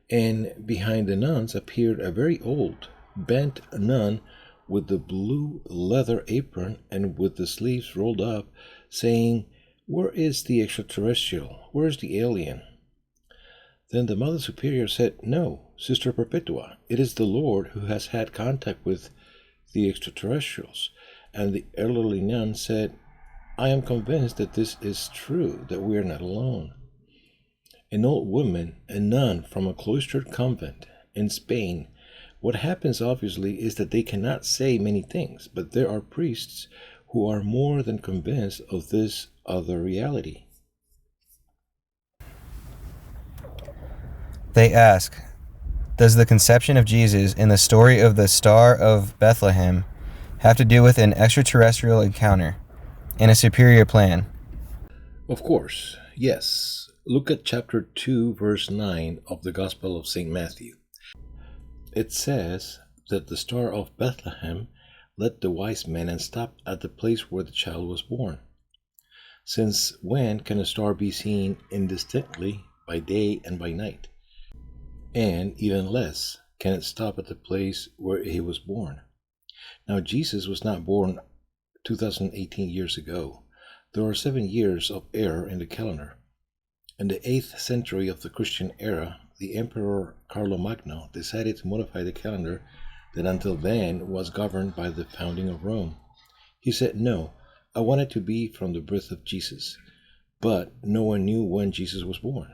Speaker 2: And behind the nuns appeared a very old, bent nun with the blue leather apron and with the sleeves rolled up, saying, where is the extraterrestrial? Where is the alien? Then the Mother Superior said, no, Sister Perpetua, it is the Lord who has had contact with the extraterrestrials. And the elderly nun said, I am convinced that this is true, that we are not alone. An old woman, a nun from a cloistered convent in Spain. What happens obviously is that they cannot say many things, but there are priests who are more than convinced of this other reality.
Speaker 1: They ask, does the conception of Jesus in the story of the Star of Bethlehem have to do with an extraterrestrial encounter and a superior plan?
Speaker 2: Of course, yes. Look at chapter 2, verse 9 of the Gospel of St. Matthew. It says that the Star of Bethlehem led the wise men and stopped at the place where the child was born. Since when can a star be seen indistinctly by day and by night? And even less can it stop at the place where he was born. Now, Jesus was not born 2018 years ago. There are 7 years of error in the calendar. In the 8th century of the Christian era, the Emperor Carlo-Magno decided to modify the calendar that until then was governed by the founding of Rome. He said, no, I want it to be from the birth of Jesus, but no one knew when Jesus was born.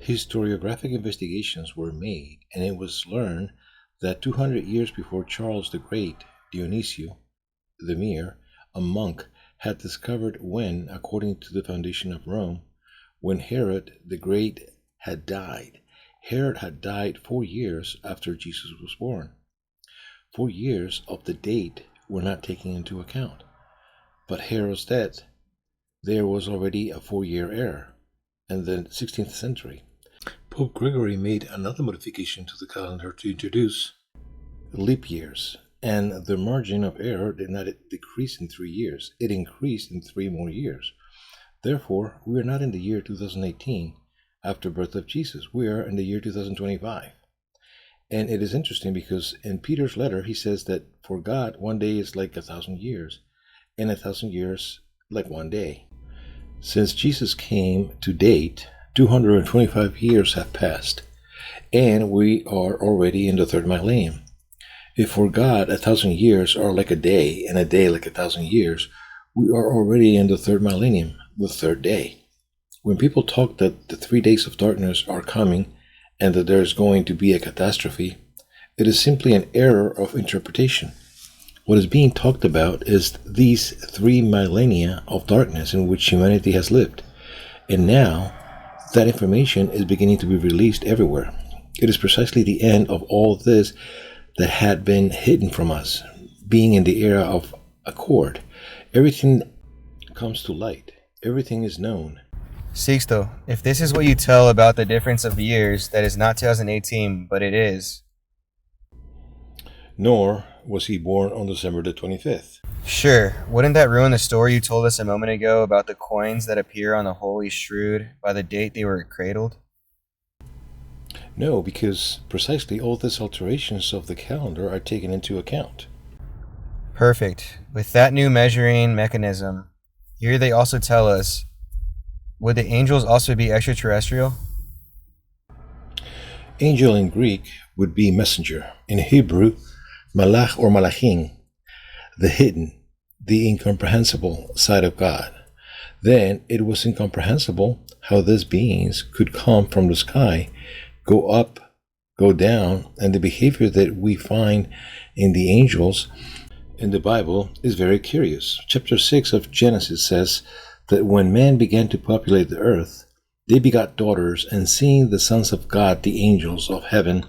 Speaker 2: Historiographic investigations were made, and it was learned that 200 years before Charles the Great, Dionisio the Mere, a monk, had discovered when, according to the foundation of Rome, when Herod the Great had died. Herod had died 4 years after Jesus was born. 4 years of the date were not taken into account. But Herod's death, there was already a 4-year error in the 16th century. Pope Gregory made another modification to the calendar to introduce leap years, and the margin of error did not decrease in 3 years. It increased in 3 more years. Therefore, we are not in the year 2018 after birth of Jesus. We are in the year 2025. And it is interesting because in Peter's letter, he says that for God, one day is like 1,000 years, and 1,000 years like one day. Since Jesus came to date, 225 years have passed, and we are already in the third millennium. If for God 1,000 years are like a day, and a day like 1,000 years, we are already in the third millennium, the third day. When people talk that the 3 days of darkness are coming and that there is going to be a catastrophe, it is simply an error of interpretation. What is being talked about is these 3 millennia of darkness in which humanity has lived. And now, that information is beginning to be released everywhere. It is precisely the end of all this that had been hidden from us, being in the era of accord. Everything comes to light. Everything is known.
Speaker 1: Sixto, if this is what you tell about the difference of years, that is not 2018, but it is.
Speaker 2: Nor was he born on December the 25th.
Speaker 1: Sure, wouldn't that ruin the story you told us a moment ago about the coins that appear on the Holy Shroud by the date they were cradled?
Speaker 2: No, because precisely all these alterations of the calendar are taken into account.
Speaker 1: Perfect. With that new measuring mechanism, here they also tell us, would the angels also be extraterrestrial?
Speaker 2: Angel in Greek would be messenger. In Hebrew, malach or malachim, the hidden, the incomprehensible side of God. Then it was incomprehensible how these beings could come from the sky, go up, go down, and the behavior that we find in the angels in the Bible is very curious. Chapter 6 of Genesis says that when man began to populate the earth, they begot daughters, and seeing the sons of God, the angels of heaven,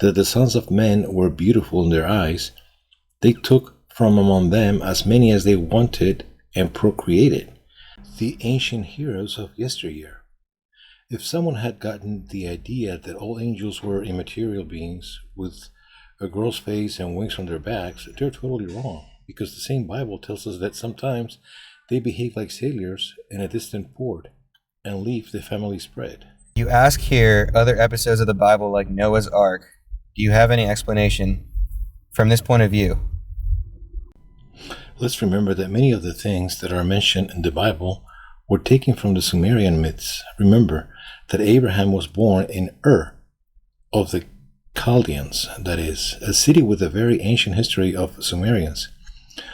Speaker 2: that the sons of men were beautiful in their eyes, they took from among them as many as they wanted and procreated. The ancient heroes of yesteryear. If someone had gotten the idea that all angels were immaterial beings with a girl's face and wings on their backs, they're totally wrong, because the same Bible tells us that sometimes they behave like sailors in a distant port and leave the family spread.
Speaker 1: You ask here other episodes of the Bible like Noah's Ark. Do you have any explanation from this point of view?
Speaker 2: Let's remember that many of the things that are mentioned in the Bible were taken from the Sumerian myths. Remember that Abraham was born in Ur of the Chaldeans, that is, a city with a very ancient history of Sumerians.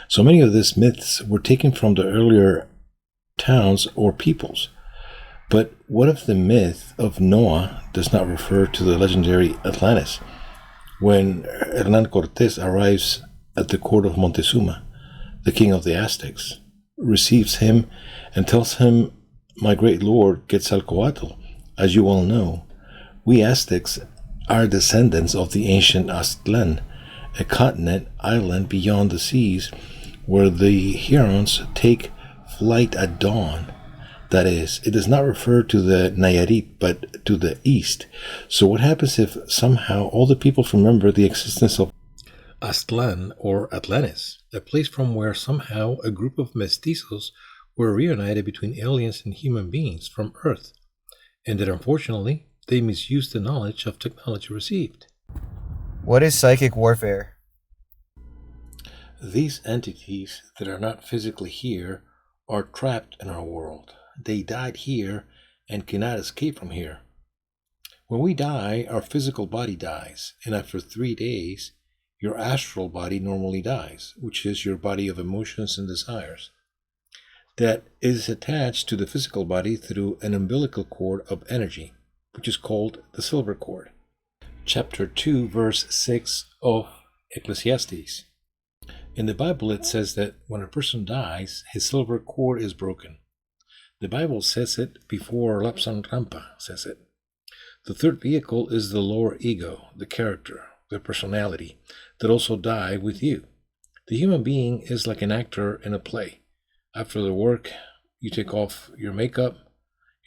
Speaker 2: So many of these myths were taken from the earlier towns or peoples. But what if the myth of Noah does not refer to the legendary Atlantis? When Hernan Cortes arrives at the court of Montezuma, the king of the Aztecs, receives him and tells him, "My great lord Quetzalcoatl, as you all know, we Aztecs are descendants of the ancient Aztlan, a continent island beyond the seas where the herons take flight at dawn." That is, it does not refer to the Nayarit, but to the east. So what happens if somehow all the peoples remember the existence of Aztlan or Atlantis, a place from where somehow a group of mestizos were reunited between aliens and human beings from Earth, and that unfortunately they misused the knowledge of technology received?
Speaker 1: What is psychic warfare?
Speaker 2: These entities that are not physically here are trapped in our world. They died here and cannot escape from here. When we die, our physical body dies, and after 3 days, your astral body normally dies, which is your body of emotions and desires, that is attached to the physical body through an umbilical cord of energy, which is called the silver cord. Chapter 2, verse 6 of Ecclesiastes. In the Bible, it says that when a person dies, his silver cord is broken. The Bible says it before Lapsan Rampa says it. The third vehicle is the lower ego, the character, the personality, that also die with you. The human being is like an actor in a play. After the work, you take off your makeup,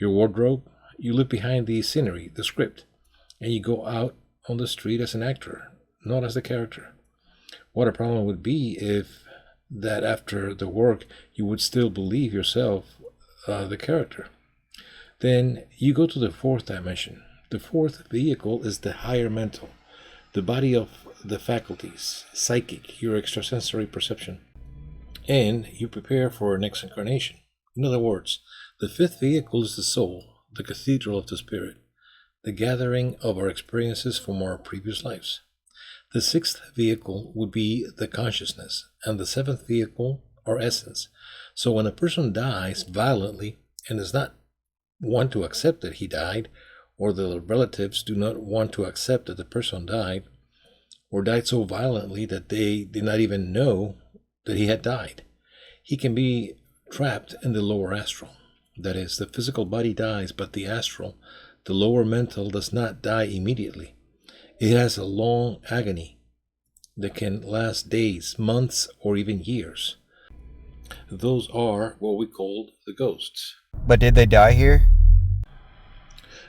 Speaker 2: your wardrobe, you look behind the scenery, the script, and you go out on the street as an actor, not as the character. What a problem would be if that after the work you would still believe yourself the character. Then you go to the fourth dimension. The fourth vehicle is the higher mental, the body of the faculties, psychic, your extrasensory perception, and you prepare for a next incarnation. In other words, the fifth vehicle is the soul, the cathedral of the spirit, the gathering of our experiences from our previous lives. The sixth vehicle would be the consciousness, and the seventh vehicle, our essence. So when a person dies violently and does not want to accept that he died, or the relatives do not want to accept that the person died, or died so violently that they did not even know that he had died, he can be trapped in the lower astral. That is, the physical body dies, but the astral, the lower mental, does not die immediately. It has a long agony that can last days, months, or even years. Those are what we call the ghosts.
Speaker 1: But did they die here?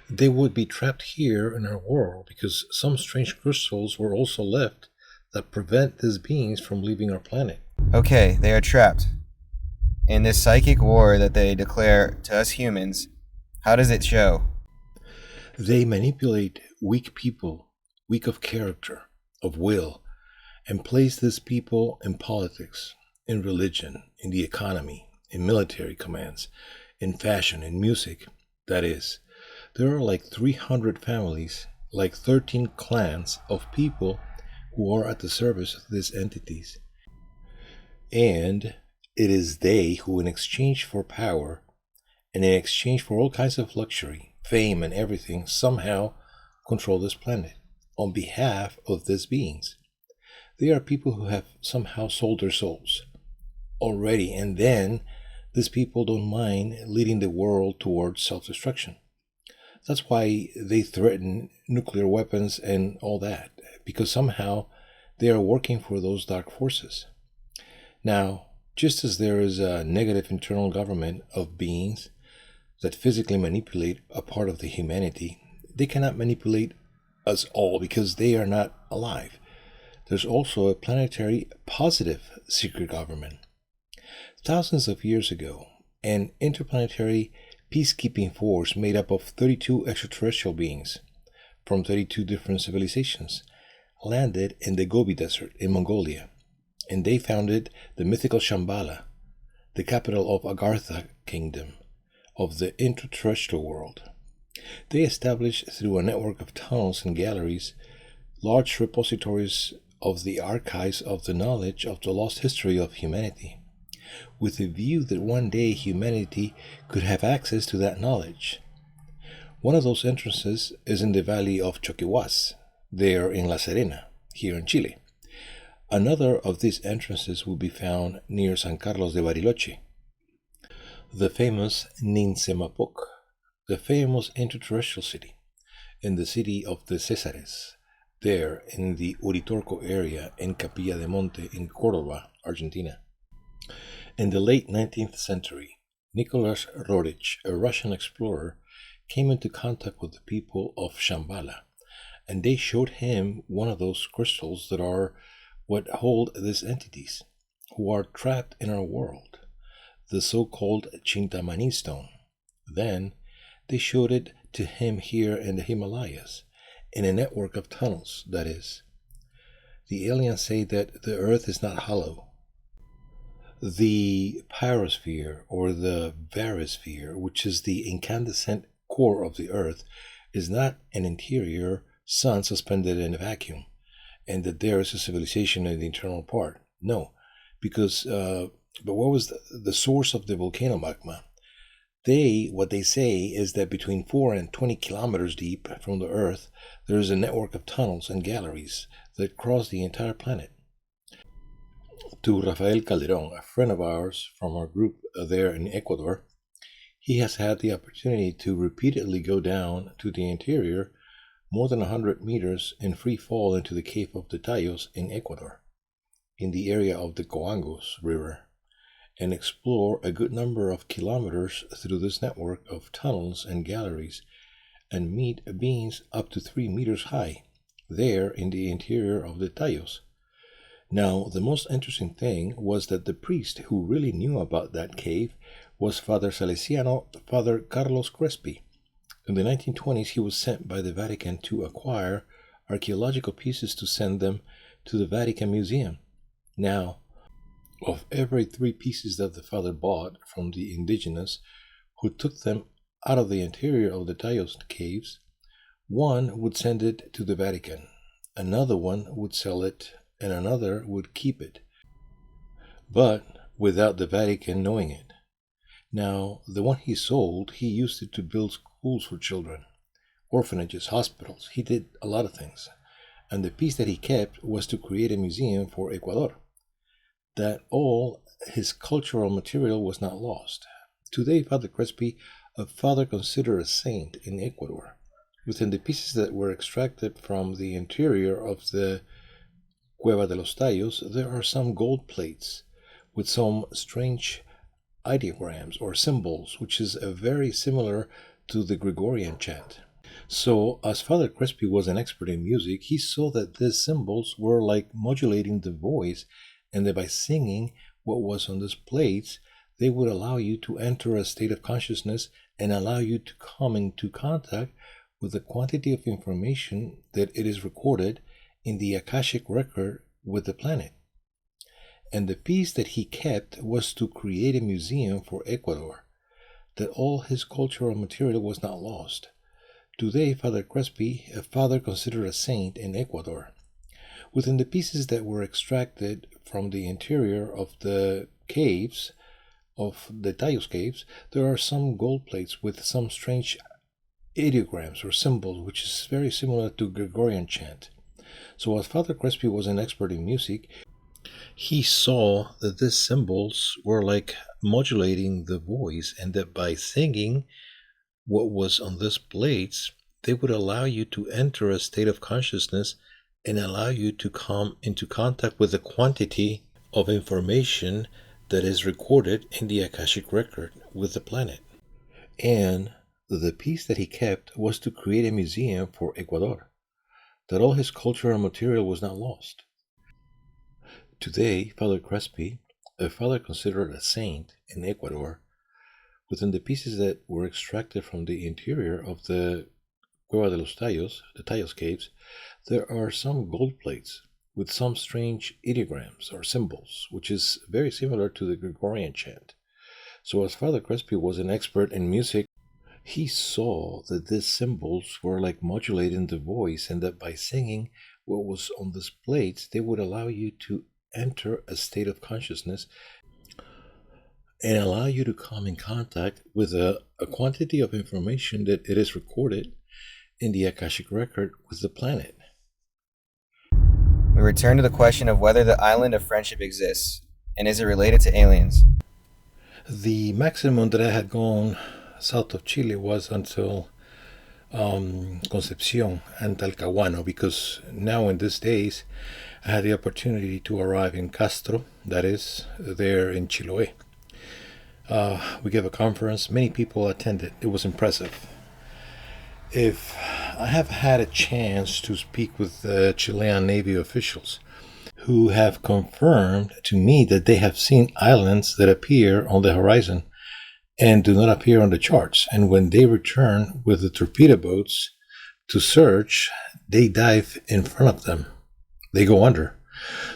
Speaker 2: They would be trapped here in our world because some strange crystals were also left that prevent these beings from leaving our planet.
Speaker 1: Okay, they are trapped. In this psychic war that they declare to us humans, how does it show?
Speaker 2: They manipulate weak people, weak of character, of will, and place these people in politics, in religion, in the economy, in military commands, in fashion, in music. That is, there are like 300 families, like 13 clans of people who are at the service of these entities. And it is they who, in exchange for power, and in exchange for all kinds of luxury, fame, and everything, somehow control this planet on behalf of these beings. They are people who have somehow sold their souls already, and then these people don't mind leading the world towards self-destruction. That's why they threaten nuclear weapons and all that, because somehow they are working for those dark forces. Now, just as there is a negative internal government of beings that physically manipulate a part of the humanity, they cannot manipulate us all because they are not alive. There's also a planetary positive secret government. Thousands of years ago, an interplanetary peacekeeping force made up of 32 extraterrestrial beings from 32 different civilizations landed in the Gobi Desert in Mongolia, and they founded the mythical Shambhala, the capital of Agartha Kingdom of the interterrestrial world. They established through a network of tunnels and galleries large repositories of the archives of the knowledge of the lost history of humanity, with a view that one day humanity could have access to that knowledge. One of those entrances is in the valley of Choquehuas, there in La Serena, here in Chile. Another of these entrances will be found near San Carlos de Bariloche. The famous Nintzemapoc, the famous interterrestrial city, in the city of the Césares, there in the Uritorco area in Capilla de Monte in Córdoba, Argentina. In the late 19th century, Nicholas Roerich, a Russian explorer, came into contact with the people of Shambhala, and they showed him one of those crystals that are what hold these entities, who are trapped in our world, the so-called Chintamani stone. Then they showed it to him here in the Himalayas, in a network of tunnels, that is. The aliens say that the earth is not hollow. The pyrosphere, or the variosphere, which is the incandescent core of the earth, is not an interior sun suspended in a vacuum, and that there is a civilization in the internal part. No, because, but what was the source of the volcano magma? What they say is that between 4 and 20 kilometers deep from the earth, there is a network of tunnels and galleries that cross the entire planet. To Rafael Calderon, a friend of ours from our group there in Ecuador, he has had the opportunity to repeatedly go down to the interior more than 100 meters in free fall into the Cave of the Tayos in Ecuador, in the area of the Coangos River, and explore a good number of kilometers through this network of tunnels and galleries, and meet beings up to 3 meters high, there in the interior of the Tayos. Now, the most interesting thing was that the priest who really knew about that cave was Father Salesiano, Father Carlos Crespi. In the 1920s, he was sent by the Vatican to acquire archaeological pieces to send them to the Vatican Museum. Now, of every 3 pieces that the father bought from the indigenous who took them out of the interior of the Taos caves, one would send it to the Vatican, another one would sell it, and another would keep it, but without the Vatican knowing it. Now, the one he sold, he used it to build schools for children, orphanages, hospitals. He did a lot of things. And the piece that he kept was to create a museum for Ecuador. That all his cultural material was not lost. Today, Father Crespi, a father considered a saint in Ecuador. Within the pieces that were extracted from the interior of the Cueva de los Tallos, there are some gold plates with some strange ideograms or symbols, which is very similar to the Gregorian chant. So, as Father Crespi was an expert in music, he saw that these symbols were like modulating the voice, and that by singing what was on these plates, they would allow you to enter a state of consciousness and allow you to come into contact with the quantity of information that it is recorded in the Akashic record with the planet. And the piece that he kept was to create a museum for Ecuador, that all his cultural material was not lost. Today, Father Crespi, a father considered a saint in Ecuador. Within the pieces that were extracted from the interior of the caves, of the Taos caves, there are some gold plates with some strange ideograms or symbols, which is very similar to Gregorian chant. So as Father Crespi was an expert in music, he saw that these symbols were like modulating the voice, and that by singing what was on these plates, they would allow you to enter a state of consciousness and allow you to come into contact with the quantity of information that is recorded in the Akashic record with the planet. And the piece that he kept was to create a museum for Ecuador, that all his cultural material was not lost. Today, Father Crespi, a father considered a saint in Ecuador, within the pieces that were extracted from the interior of the Cueva de los Tallos, the Tallos caves, there are some gold plates with some strange ideograms or symbols, which is very similar to the Gregorian chant. So as Father Crespi was an expert in music, he saw that these symbols were like modulating the voice, and that by singing what was on these plates, they would allow you to enter a state of consciousness and allow you to come in contact with a quantity of information that it is recorded in the Akashic record with the planet.
Speaker 1: We return to the question of whether the island of friendship exists, and is it related to aliens?
Speaker 2: The maximum that I had gone south of Chile was until Concepcion and Talcahuano, because now in these days I had the opportunity to arrive in Castro, that is, there in Chiloé. We gave a conference, many people attended, it was impressive. If I have had a chance to speak with Chilean Navy officials who have confirmed to me that they have seen islands that appear on the horizon and do not appear on the charts. And when they return with the torpedo boats to search, they dive in front of them. They go under.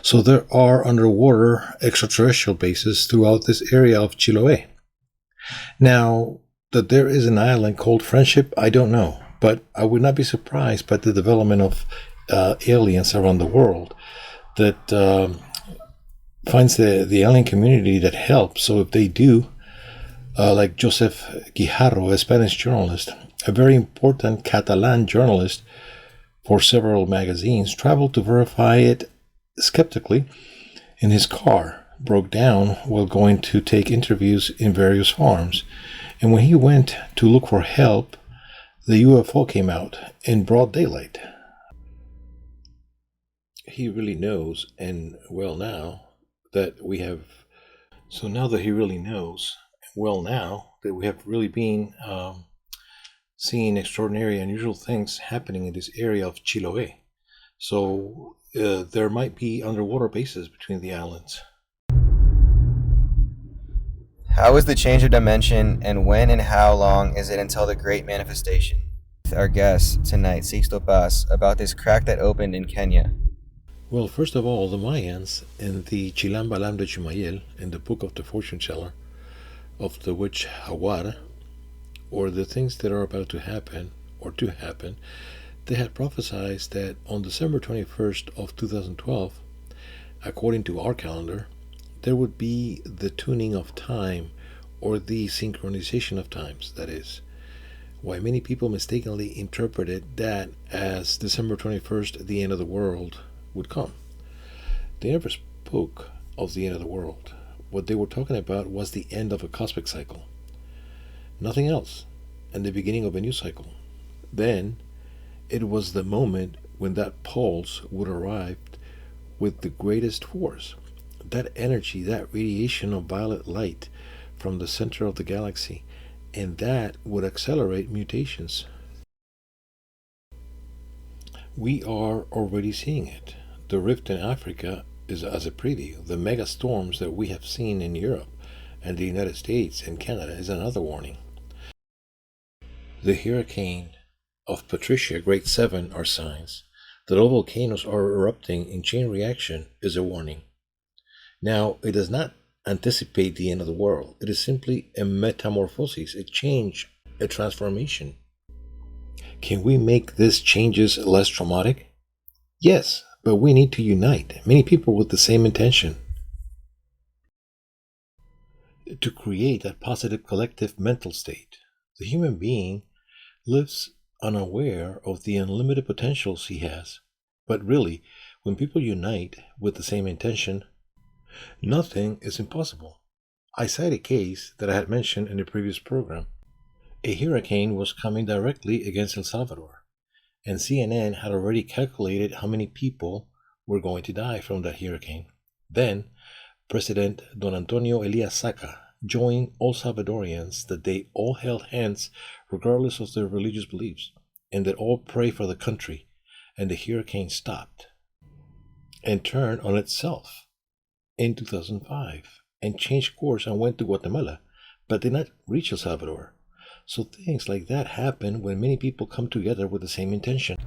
Speaker 2: So there are underwater extraterrestrial bases throughout this area of Chiloé. Now, that there is an island called Friendship, I don't know. But I would not be surprised by the development of aliens around the world that finds the alien community that helps. So if they do, like Joseph Guijarro, a Spanish journalist, a very important Catalan journalist for several magazines, traveled to verify it skeptically in his car, broke down while going to take interviews in various farms. And when he went to look for help, the UFO came out in broad daylight. He really knows, and well now, that we have... So now that he really knows, well now, that we have really been seeing extraordinary, unusual things happening in this area of Chiloé. So there might be underwater bases between the islands.
Speaker 1: How is the change of dimension, and when and how long is it until the great manifestation? our guest tonight, Sixto Paz, about this crack that opened in Kenya.
Speaker 2: Well, first of all, the Mayans in the Chilam Balam de Chumayel, in the book of the fortune teller, of the witch Hawar, or the things that are about to happen, or to happen, they had prophesied that on December 21st of 2012, according to our calendar, there would be the tuning of time, or the synchronization of times, that is. Why many people mistakenly interpreted that as December 21st, the end of the world would come. They never spoke of the end of the world. What they were talking about was the end of a cosmic cycle. Nothing else. And the beginning of a new cycle. Then, it was the moment when that pulse would arrive with the greatest force. That energy, that radiation of violet light from the center of the galaxy, and that would accelerate mutations. We are already seeing it. The rift in Africa is as a preview. The mega storms that we have seen in Europe and the United States and Canada is another warning. The hurricane of Patricia, grade 7, are signs. The low volcanoes are erupting in chain reaction is a warning. Now, it does not anticipate the end of the world. It is simply a metamorphosis, a change, a transformation. Can we make these changes less traumatic? Yes, but we need to unite many people with the same intention to create that positive collective mental state. The human being lives unaware of the unlimited potentials he has. But really, when people unite with the same intention, nothing is impossible. I cite a case that I had mentioned in the previous program. A hurricane was coming directly against El Salvador, and CNN had already calculated how many people were going to die from that hurricane. Then, President Don Antonio Elias Saca joined all Salvadorians that they all held hands regardless of their religious beliefs, and that all pray for the country, and the hurricane stopped and turned on itself in 2005 and changed course and went to Guatemala, but did not reach El Salvador. So things like that happen when many people come together with the same intention.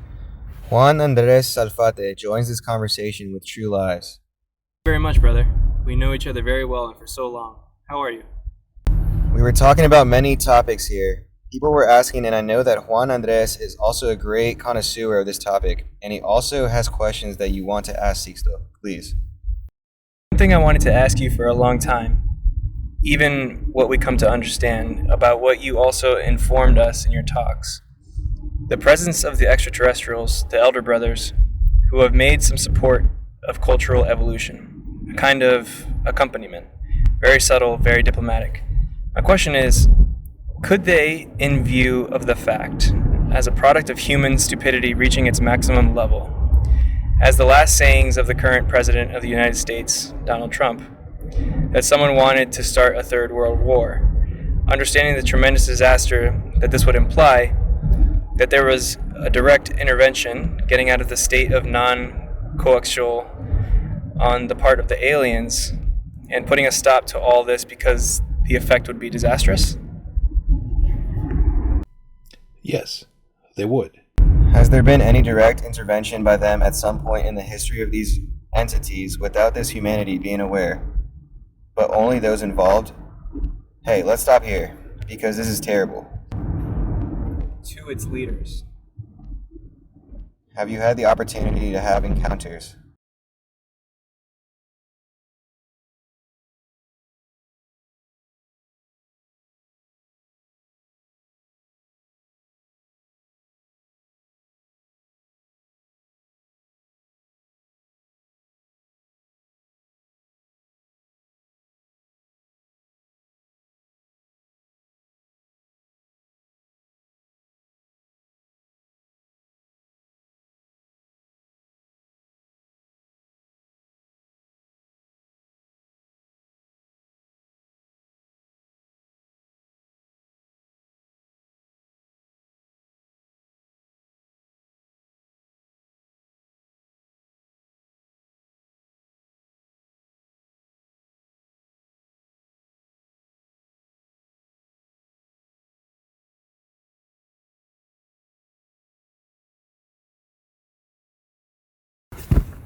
Speaker 1: Juan Andres Salfate joins this conversation with True Lies.
Speaker 3: Very much, brother. We know each other very well and for so long. How are you?
Speaker 1: We were talking about many topics here. People were asking, and I know that Juan Andres is also a great connoisseur of this topic, and he also has questions that you want to ask Sixto. Please.
Speaker 3: One thing I wanted to ask you for a long time, even what we come to understand about what you also informed us in your talks. The presence of the extraterrestrials, the Elder Brothers, who have made some support of cultural evolution, a kind of accompaniment, very subtle, very diplomatic. My question is, could they, in view of the fact, as a product of human stupidity reaching its maximum level, as the last sayings of the current President of the United States, Donald Trump, that someone wanted to start a third world war, understanding the tremendous disaster that this would imply, that there was a direct intervention getting out of the state of non-coaxial on the part of the aliens and putting a stop to all this because the effect would be disastrous?
Speaker 2: Yes, they would.
Speaker 1: Has there been any direct intervention by them at some point in the history of these entities without this humanity being aware, but only those involved? Hey, let's stop here, because this is terrible.
Speaker 3: To its leaders.
Speaker 1: Have you had the opportunity to have encounters?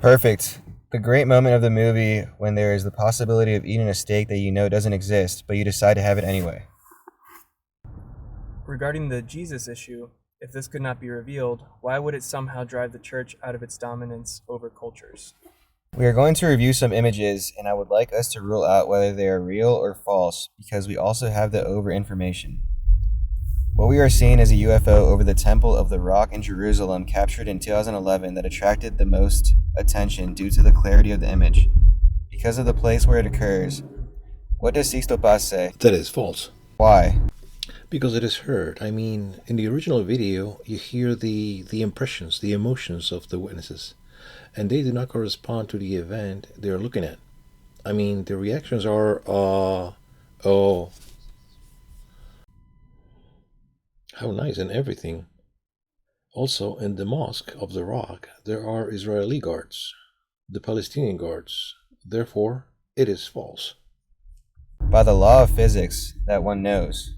Speaker 1: Perfect. The great moment of the movie when there is the possibility of eating a steak that you know doesn't exist, but you decide to have it anyway.
Speaker 3: Regarding the Jesus issue, if this could not be revealed, why would it somehow drive the church out of its dominance over cultures?
Speaker 1: We are going to review some images, and I would like us to rule out whether they are real or false, because we also have the over information. What we are seeing is a UFO over the Temple of the Rock in Jerusalem captured in 2011 that attracted the most attention due to the clarity of the image. Because of the place where it occurs, what does Sixto Paz say?
Speaker 2: That is false.
Speaker 1: Why?
Speaker 2: Because it is heard. I mean, in the original video, you hear the impressions, the emotions of the witnesses, and they do not correspond to the event they are looking at. I mean, the reactions are, oh, how nice and everything. Also, in the Mosque of the Rock, there are Israeli guards, the Palestinian guards. Therefore, it is false.
Speaker 1: By the law of physics that one knows.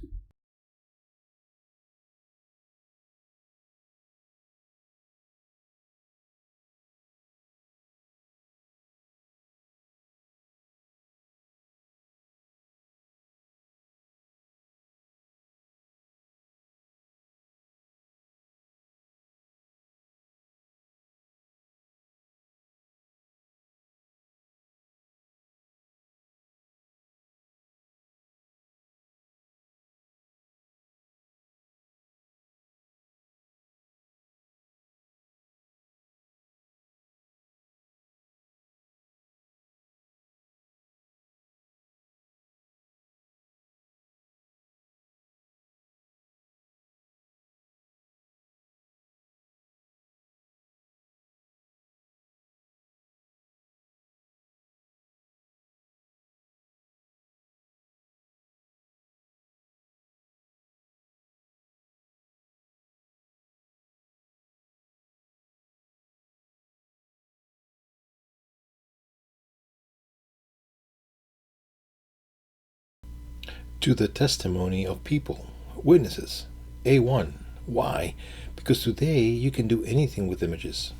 Speaker 2: To the testimony of people, witnesses. A1. Why? Because today you can do anything with images.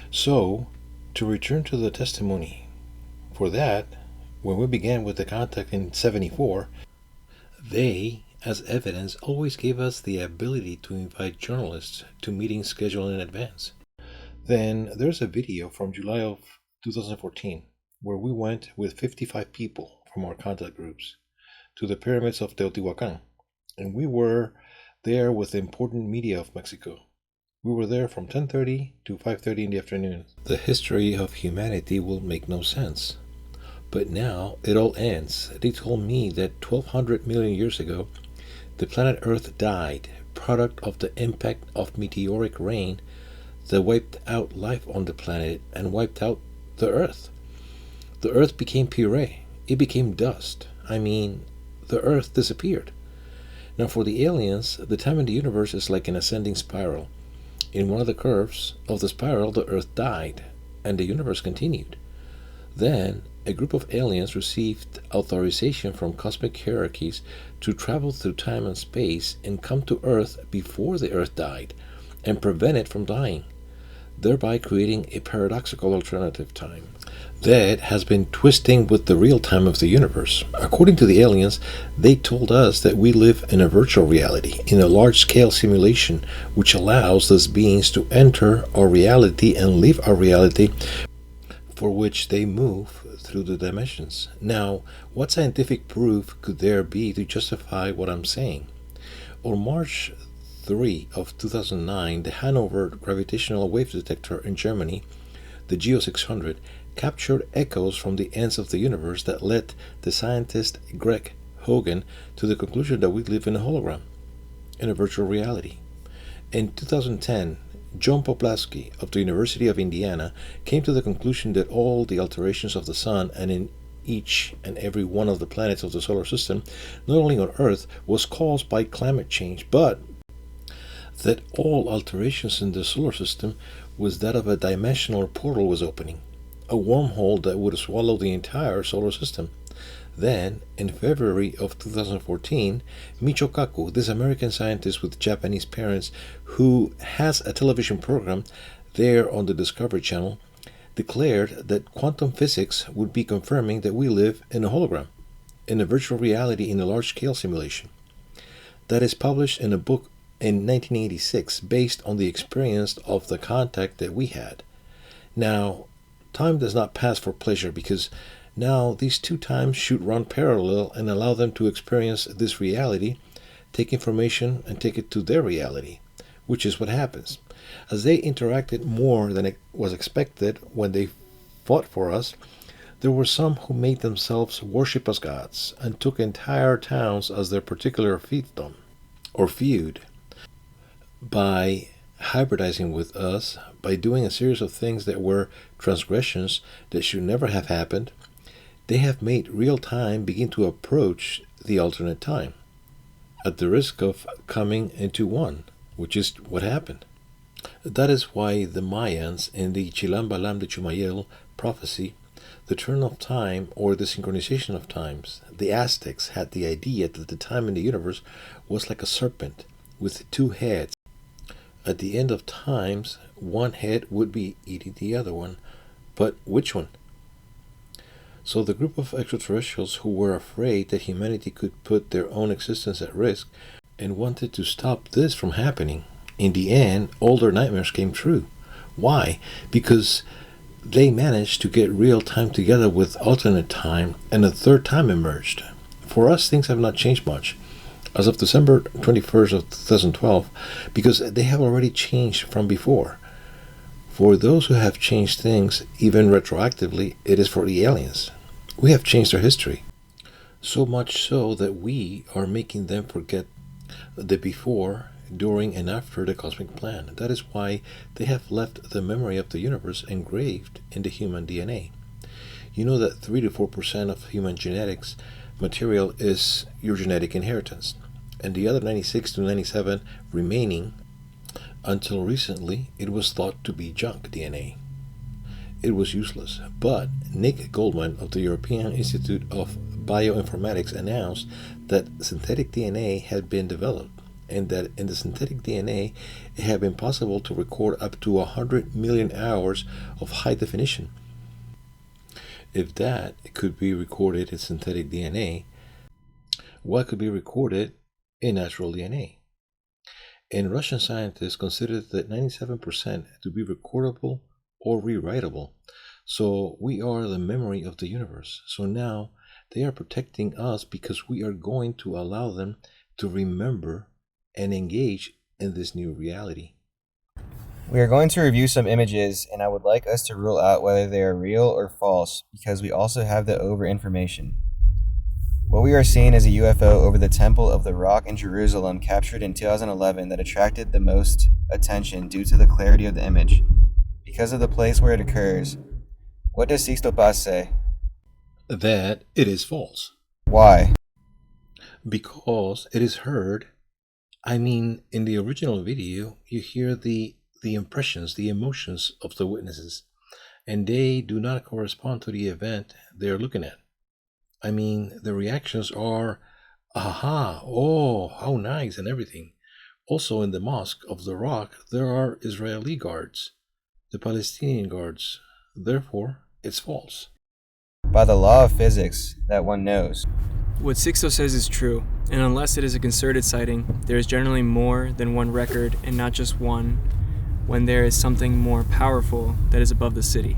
Speaker 2: So, to return to the testimony, for that, when we began with the contact in 74, they, as evidence, always gave us the ability to invite journalists to meetings scheduled in advance. Then there's a video from July of 2014 where we went with 55 people from our contact groups to the pyramids of Teotihuacan, and we were there with the important media of Mexico. We were there from 10:30 to 5:30 in the afternoon. The history of humanity will make no sense. But now it all ends. They told me that 1200 million years ago, the planet Earth died, product of the impact of meteoric rain that wiped out life on the planet and wiped out the Earth. The Earth became puree. It became dust. I mean, the Earth disappeared. Now for the aliens, the time in the universe is like an ascending spiral. In one of the curves of the spiral, the Earth died, and the universe continued. Then, a group of aliens received authorization from cosmic hierarchies to travel through time and space and come to Earth before the Earth died, and prevent it from dying, thereby creating a paradoxical alternative time that has been twisting with the real time of the universe. According to the aliens, they told us that we live in a virtual reality, in a large-scale simulation, which allows those beings to enter our reality and leave our reality, for which they move through the dimensions. Now, what scientific proof could there be to justify what I'm saying? On March 3 of 2009, the Hanover Gravitational Wave Detector in Germany, the GEO 600, captured echoes from the ends of the universe that led the scientist Greg Hogan to the conclusion that we live in a hologram, in a virtual reality. In 2010, John Poplaski of the University of Indiana came to the conclusion that all the alterations of the sun and in each and every one of the planets of the solar system, not only on Earth, was caused by climate change, but that all alterations in the solar system was that of a dimensional portal was opening, a wormhole that would swallow the entire solar system. Then, in February of 2014, Michio Kaku, this American scientist with Japanese parents who has a television program there on the Discovery Channel, declared that quantum physics would be confirming that we live in a hologram, in a virtual reality in a large-scale simulation. That is published in a book in 1986 based on the experience of the contact that we had. Now, time does not pass for pleasure because now these two times should run parallel and allow them to experience this reality, take information, and take it to their reality, which is what happens. As they interacted more than it was expected when they fought for us, there were some who made themselves worship as gods and took entire towns as their particular fiefdom or feud. By hybridizing with us, by doing a series of things that were transgressions that should never have happened, they have made real time begin to approach the alternate time, at the risk of coming into one, which is what happened. That is why the Mayans in the Chilam Balam de Chumayel prophecy, the turn of time or the synchronization of times, the Aztecs had the idea that the time in the universe was like a serpent with two heads. At the end of times, one head would be eating the other one, but which one? So the group of extraterrestrials who were afraid that humanity could put their own existence at risk and wanted to stop this from happening, in the end, all their nightmares came true. Why? Because they managed to get real time together with alternate time, and a third time emerged. For us, things have not changed much. As of December 21st of 2012, because they have already changed from before. For those who have changed things, even retroactively, it is for the aliens. We have changed their history. So much so that we are making them forget the before, during, and after the cosmic plan. That is why they have left the memory of the universe engraved in the human DNA. You know that 3 to 4% of human genetics material is your genetic inheritance, and the other 96 to 97 remaining, until recently, it was thought to be junk DNA. It was useless, but Nick Goldman of the European Institute of Bioinformatics announced that synthetic DNA had been developed, and that in the synthetic DNA it had been possible to record up to 100 million hours of high definition. If that could be recorded in synthetic DNA, what could be recorded in natural DNA? And Russian scientists considered that 97% to be recordable or rewritable. So we are the memory of the universe. So now they are protecting us because we are going to allow them to remember and engage in this new reality.
Speaker 1: We are going to review some images, and I would like us to rule out whether they are real or false, because we also have the over information. What we are seeing is a UFO over the Temple of the Rock in Jerusalem captured in 2011 that attracted the most attention due to the clarity of the image. Because of the place where it occurs, what does Sixto Paz say?
Speaker 2: That it is false.
Speaker 1: Why?
Speaker 2: Because it is heard. In the original video, you hear the impressions, the emotions of the witnesses, and they do not correspond to the event they are looking at. The reactions are, aha, oh, how nice, and everything. Also, in the Mosque of the Rock, there are Israeli guards, the Palestinian guards. Therefore, it's false.
Speaker 1: By the law of physics that one knows.
Speaker 3: What Sixto says is true, and unless it is a concerted sighting, there is generally more than one record, and not just one, when there is something more powerful that is above the city.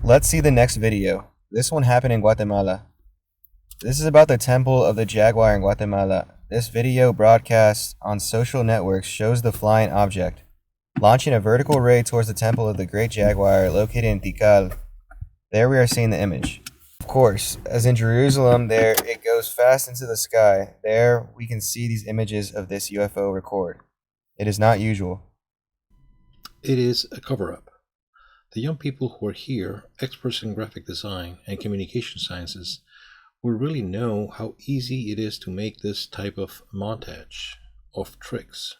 Speaker 1: Let's see the next video. This one happened in Guatemala. This is about the Temple of the Jaguar in Guatemala. This video broadcast on social networks shows the flying object launching a vertical ray towards the Temple of the Great Jaguar located in Tikal. There we are seeing the image. Of course, as in Jerusalem, there it goes fast into the sky. There we can see these images of this UFO record. It is not usual.
Speaker 2: It is a cover-up. The young people who are here, experts in graphic design and communication sciences, will really know how easy it is to make this type of montage of tricks.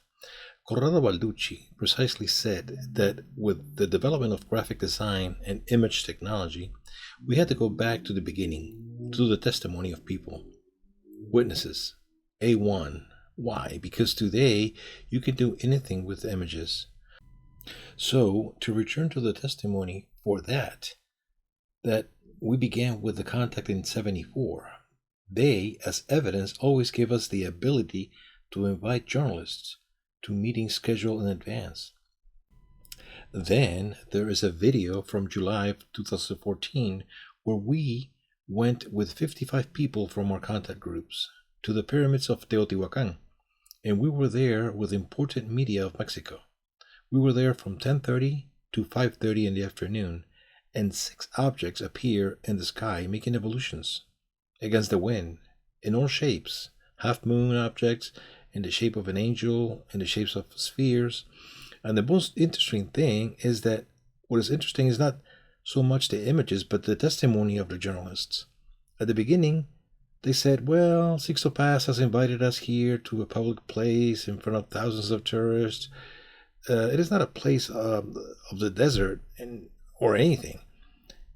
Speaker 2: Corrado Balducci precisely said that with the development of graphic design and image technology, we had to go back to the beginning, to the testimony of people, witnesses, A1. Why? Because today you can do anything with images. So, to return to the testimony for that we began with the contact in 74. They, as evidence, always give us the ability to invite journalists to meetings scheduled in advance. Then there is a video from July of 2014 where we went with 55 people from our contact groups to the pyramids of Teotihuacan, and we were there with important media of Mexico. We were there from 10:30 to 5:30 in the afternoon, and 6 objects appear in the sky making evolutions against the wind in all shapes, half-moon objects in the shape of an angel, in the shapes of spheres. And the most interesting thing is that what is interesting is not so much the images, but the testimony of the journalists. At the beginning, they said, well, Sixto Paz has invited us here to a public place in front of thousands of tourists. It is not a place of the desert or anything.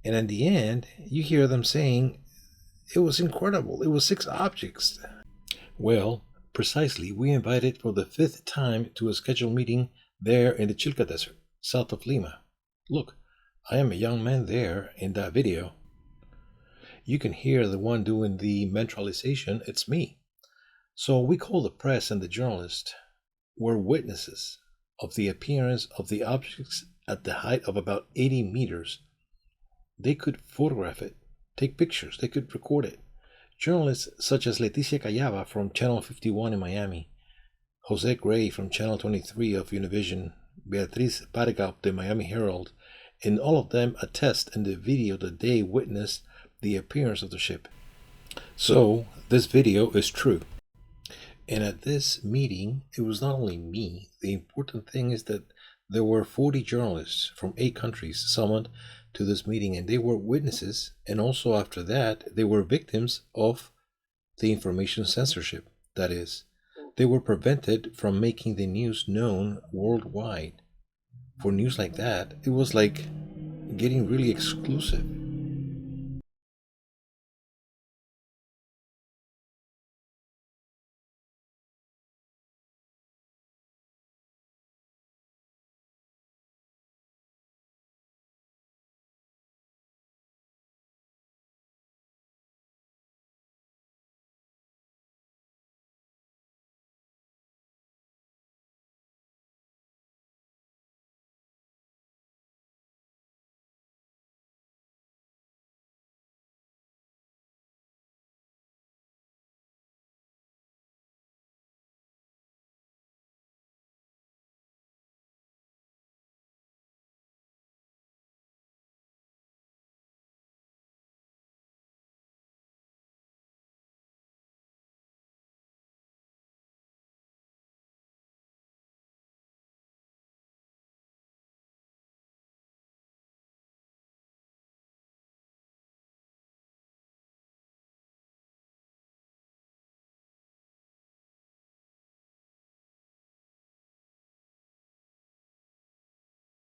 Speaker 2: And in the end, you hear them saying, it was incredible. It was 6 objects. Well, precisely, we invited for the 5th time to a scheduled meeting there in the Chilca Desert, south of Lima. Look, I am a young man there in that video. You can hear the one doing the mentralization. It's me. So we call the press and the journalists were witnesses of the appearance of the objects at the height of about 80 meters. They could photograph it, take pictures, they could record it. Journalists such as Leticia Callava from Channel 51 in Miami, Jose Gray from Channel 23 of Univision, Beatriz Parga of the Miami Herald, and all of them attest in the video that they witnessed the appearance of the ship. So, this video is true. And at this meeting, it was not only me. The important thing is that there were 40 journalists from 8 countries summoned to this meeting, and they were witnesses, and also after that, they were victims of the information censorship. That is, they were prevented from making the news known worldwide. For news like that, it was like getting really exclusive.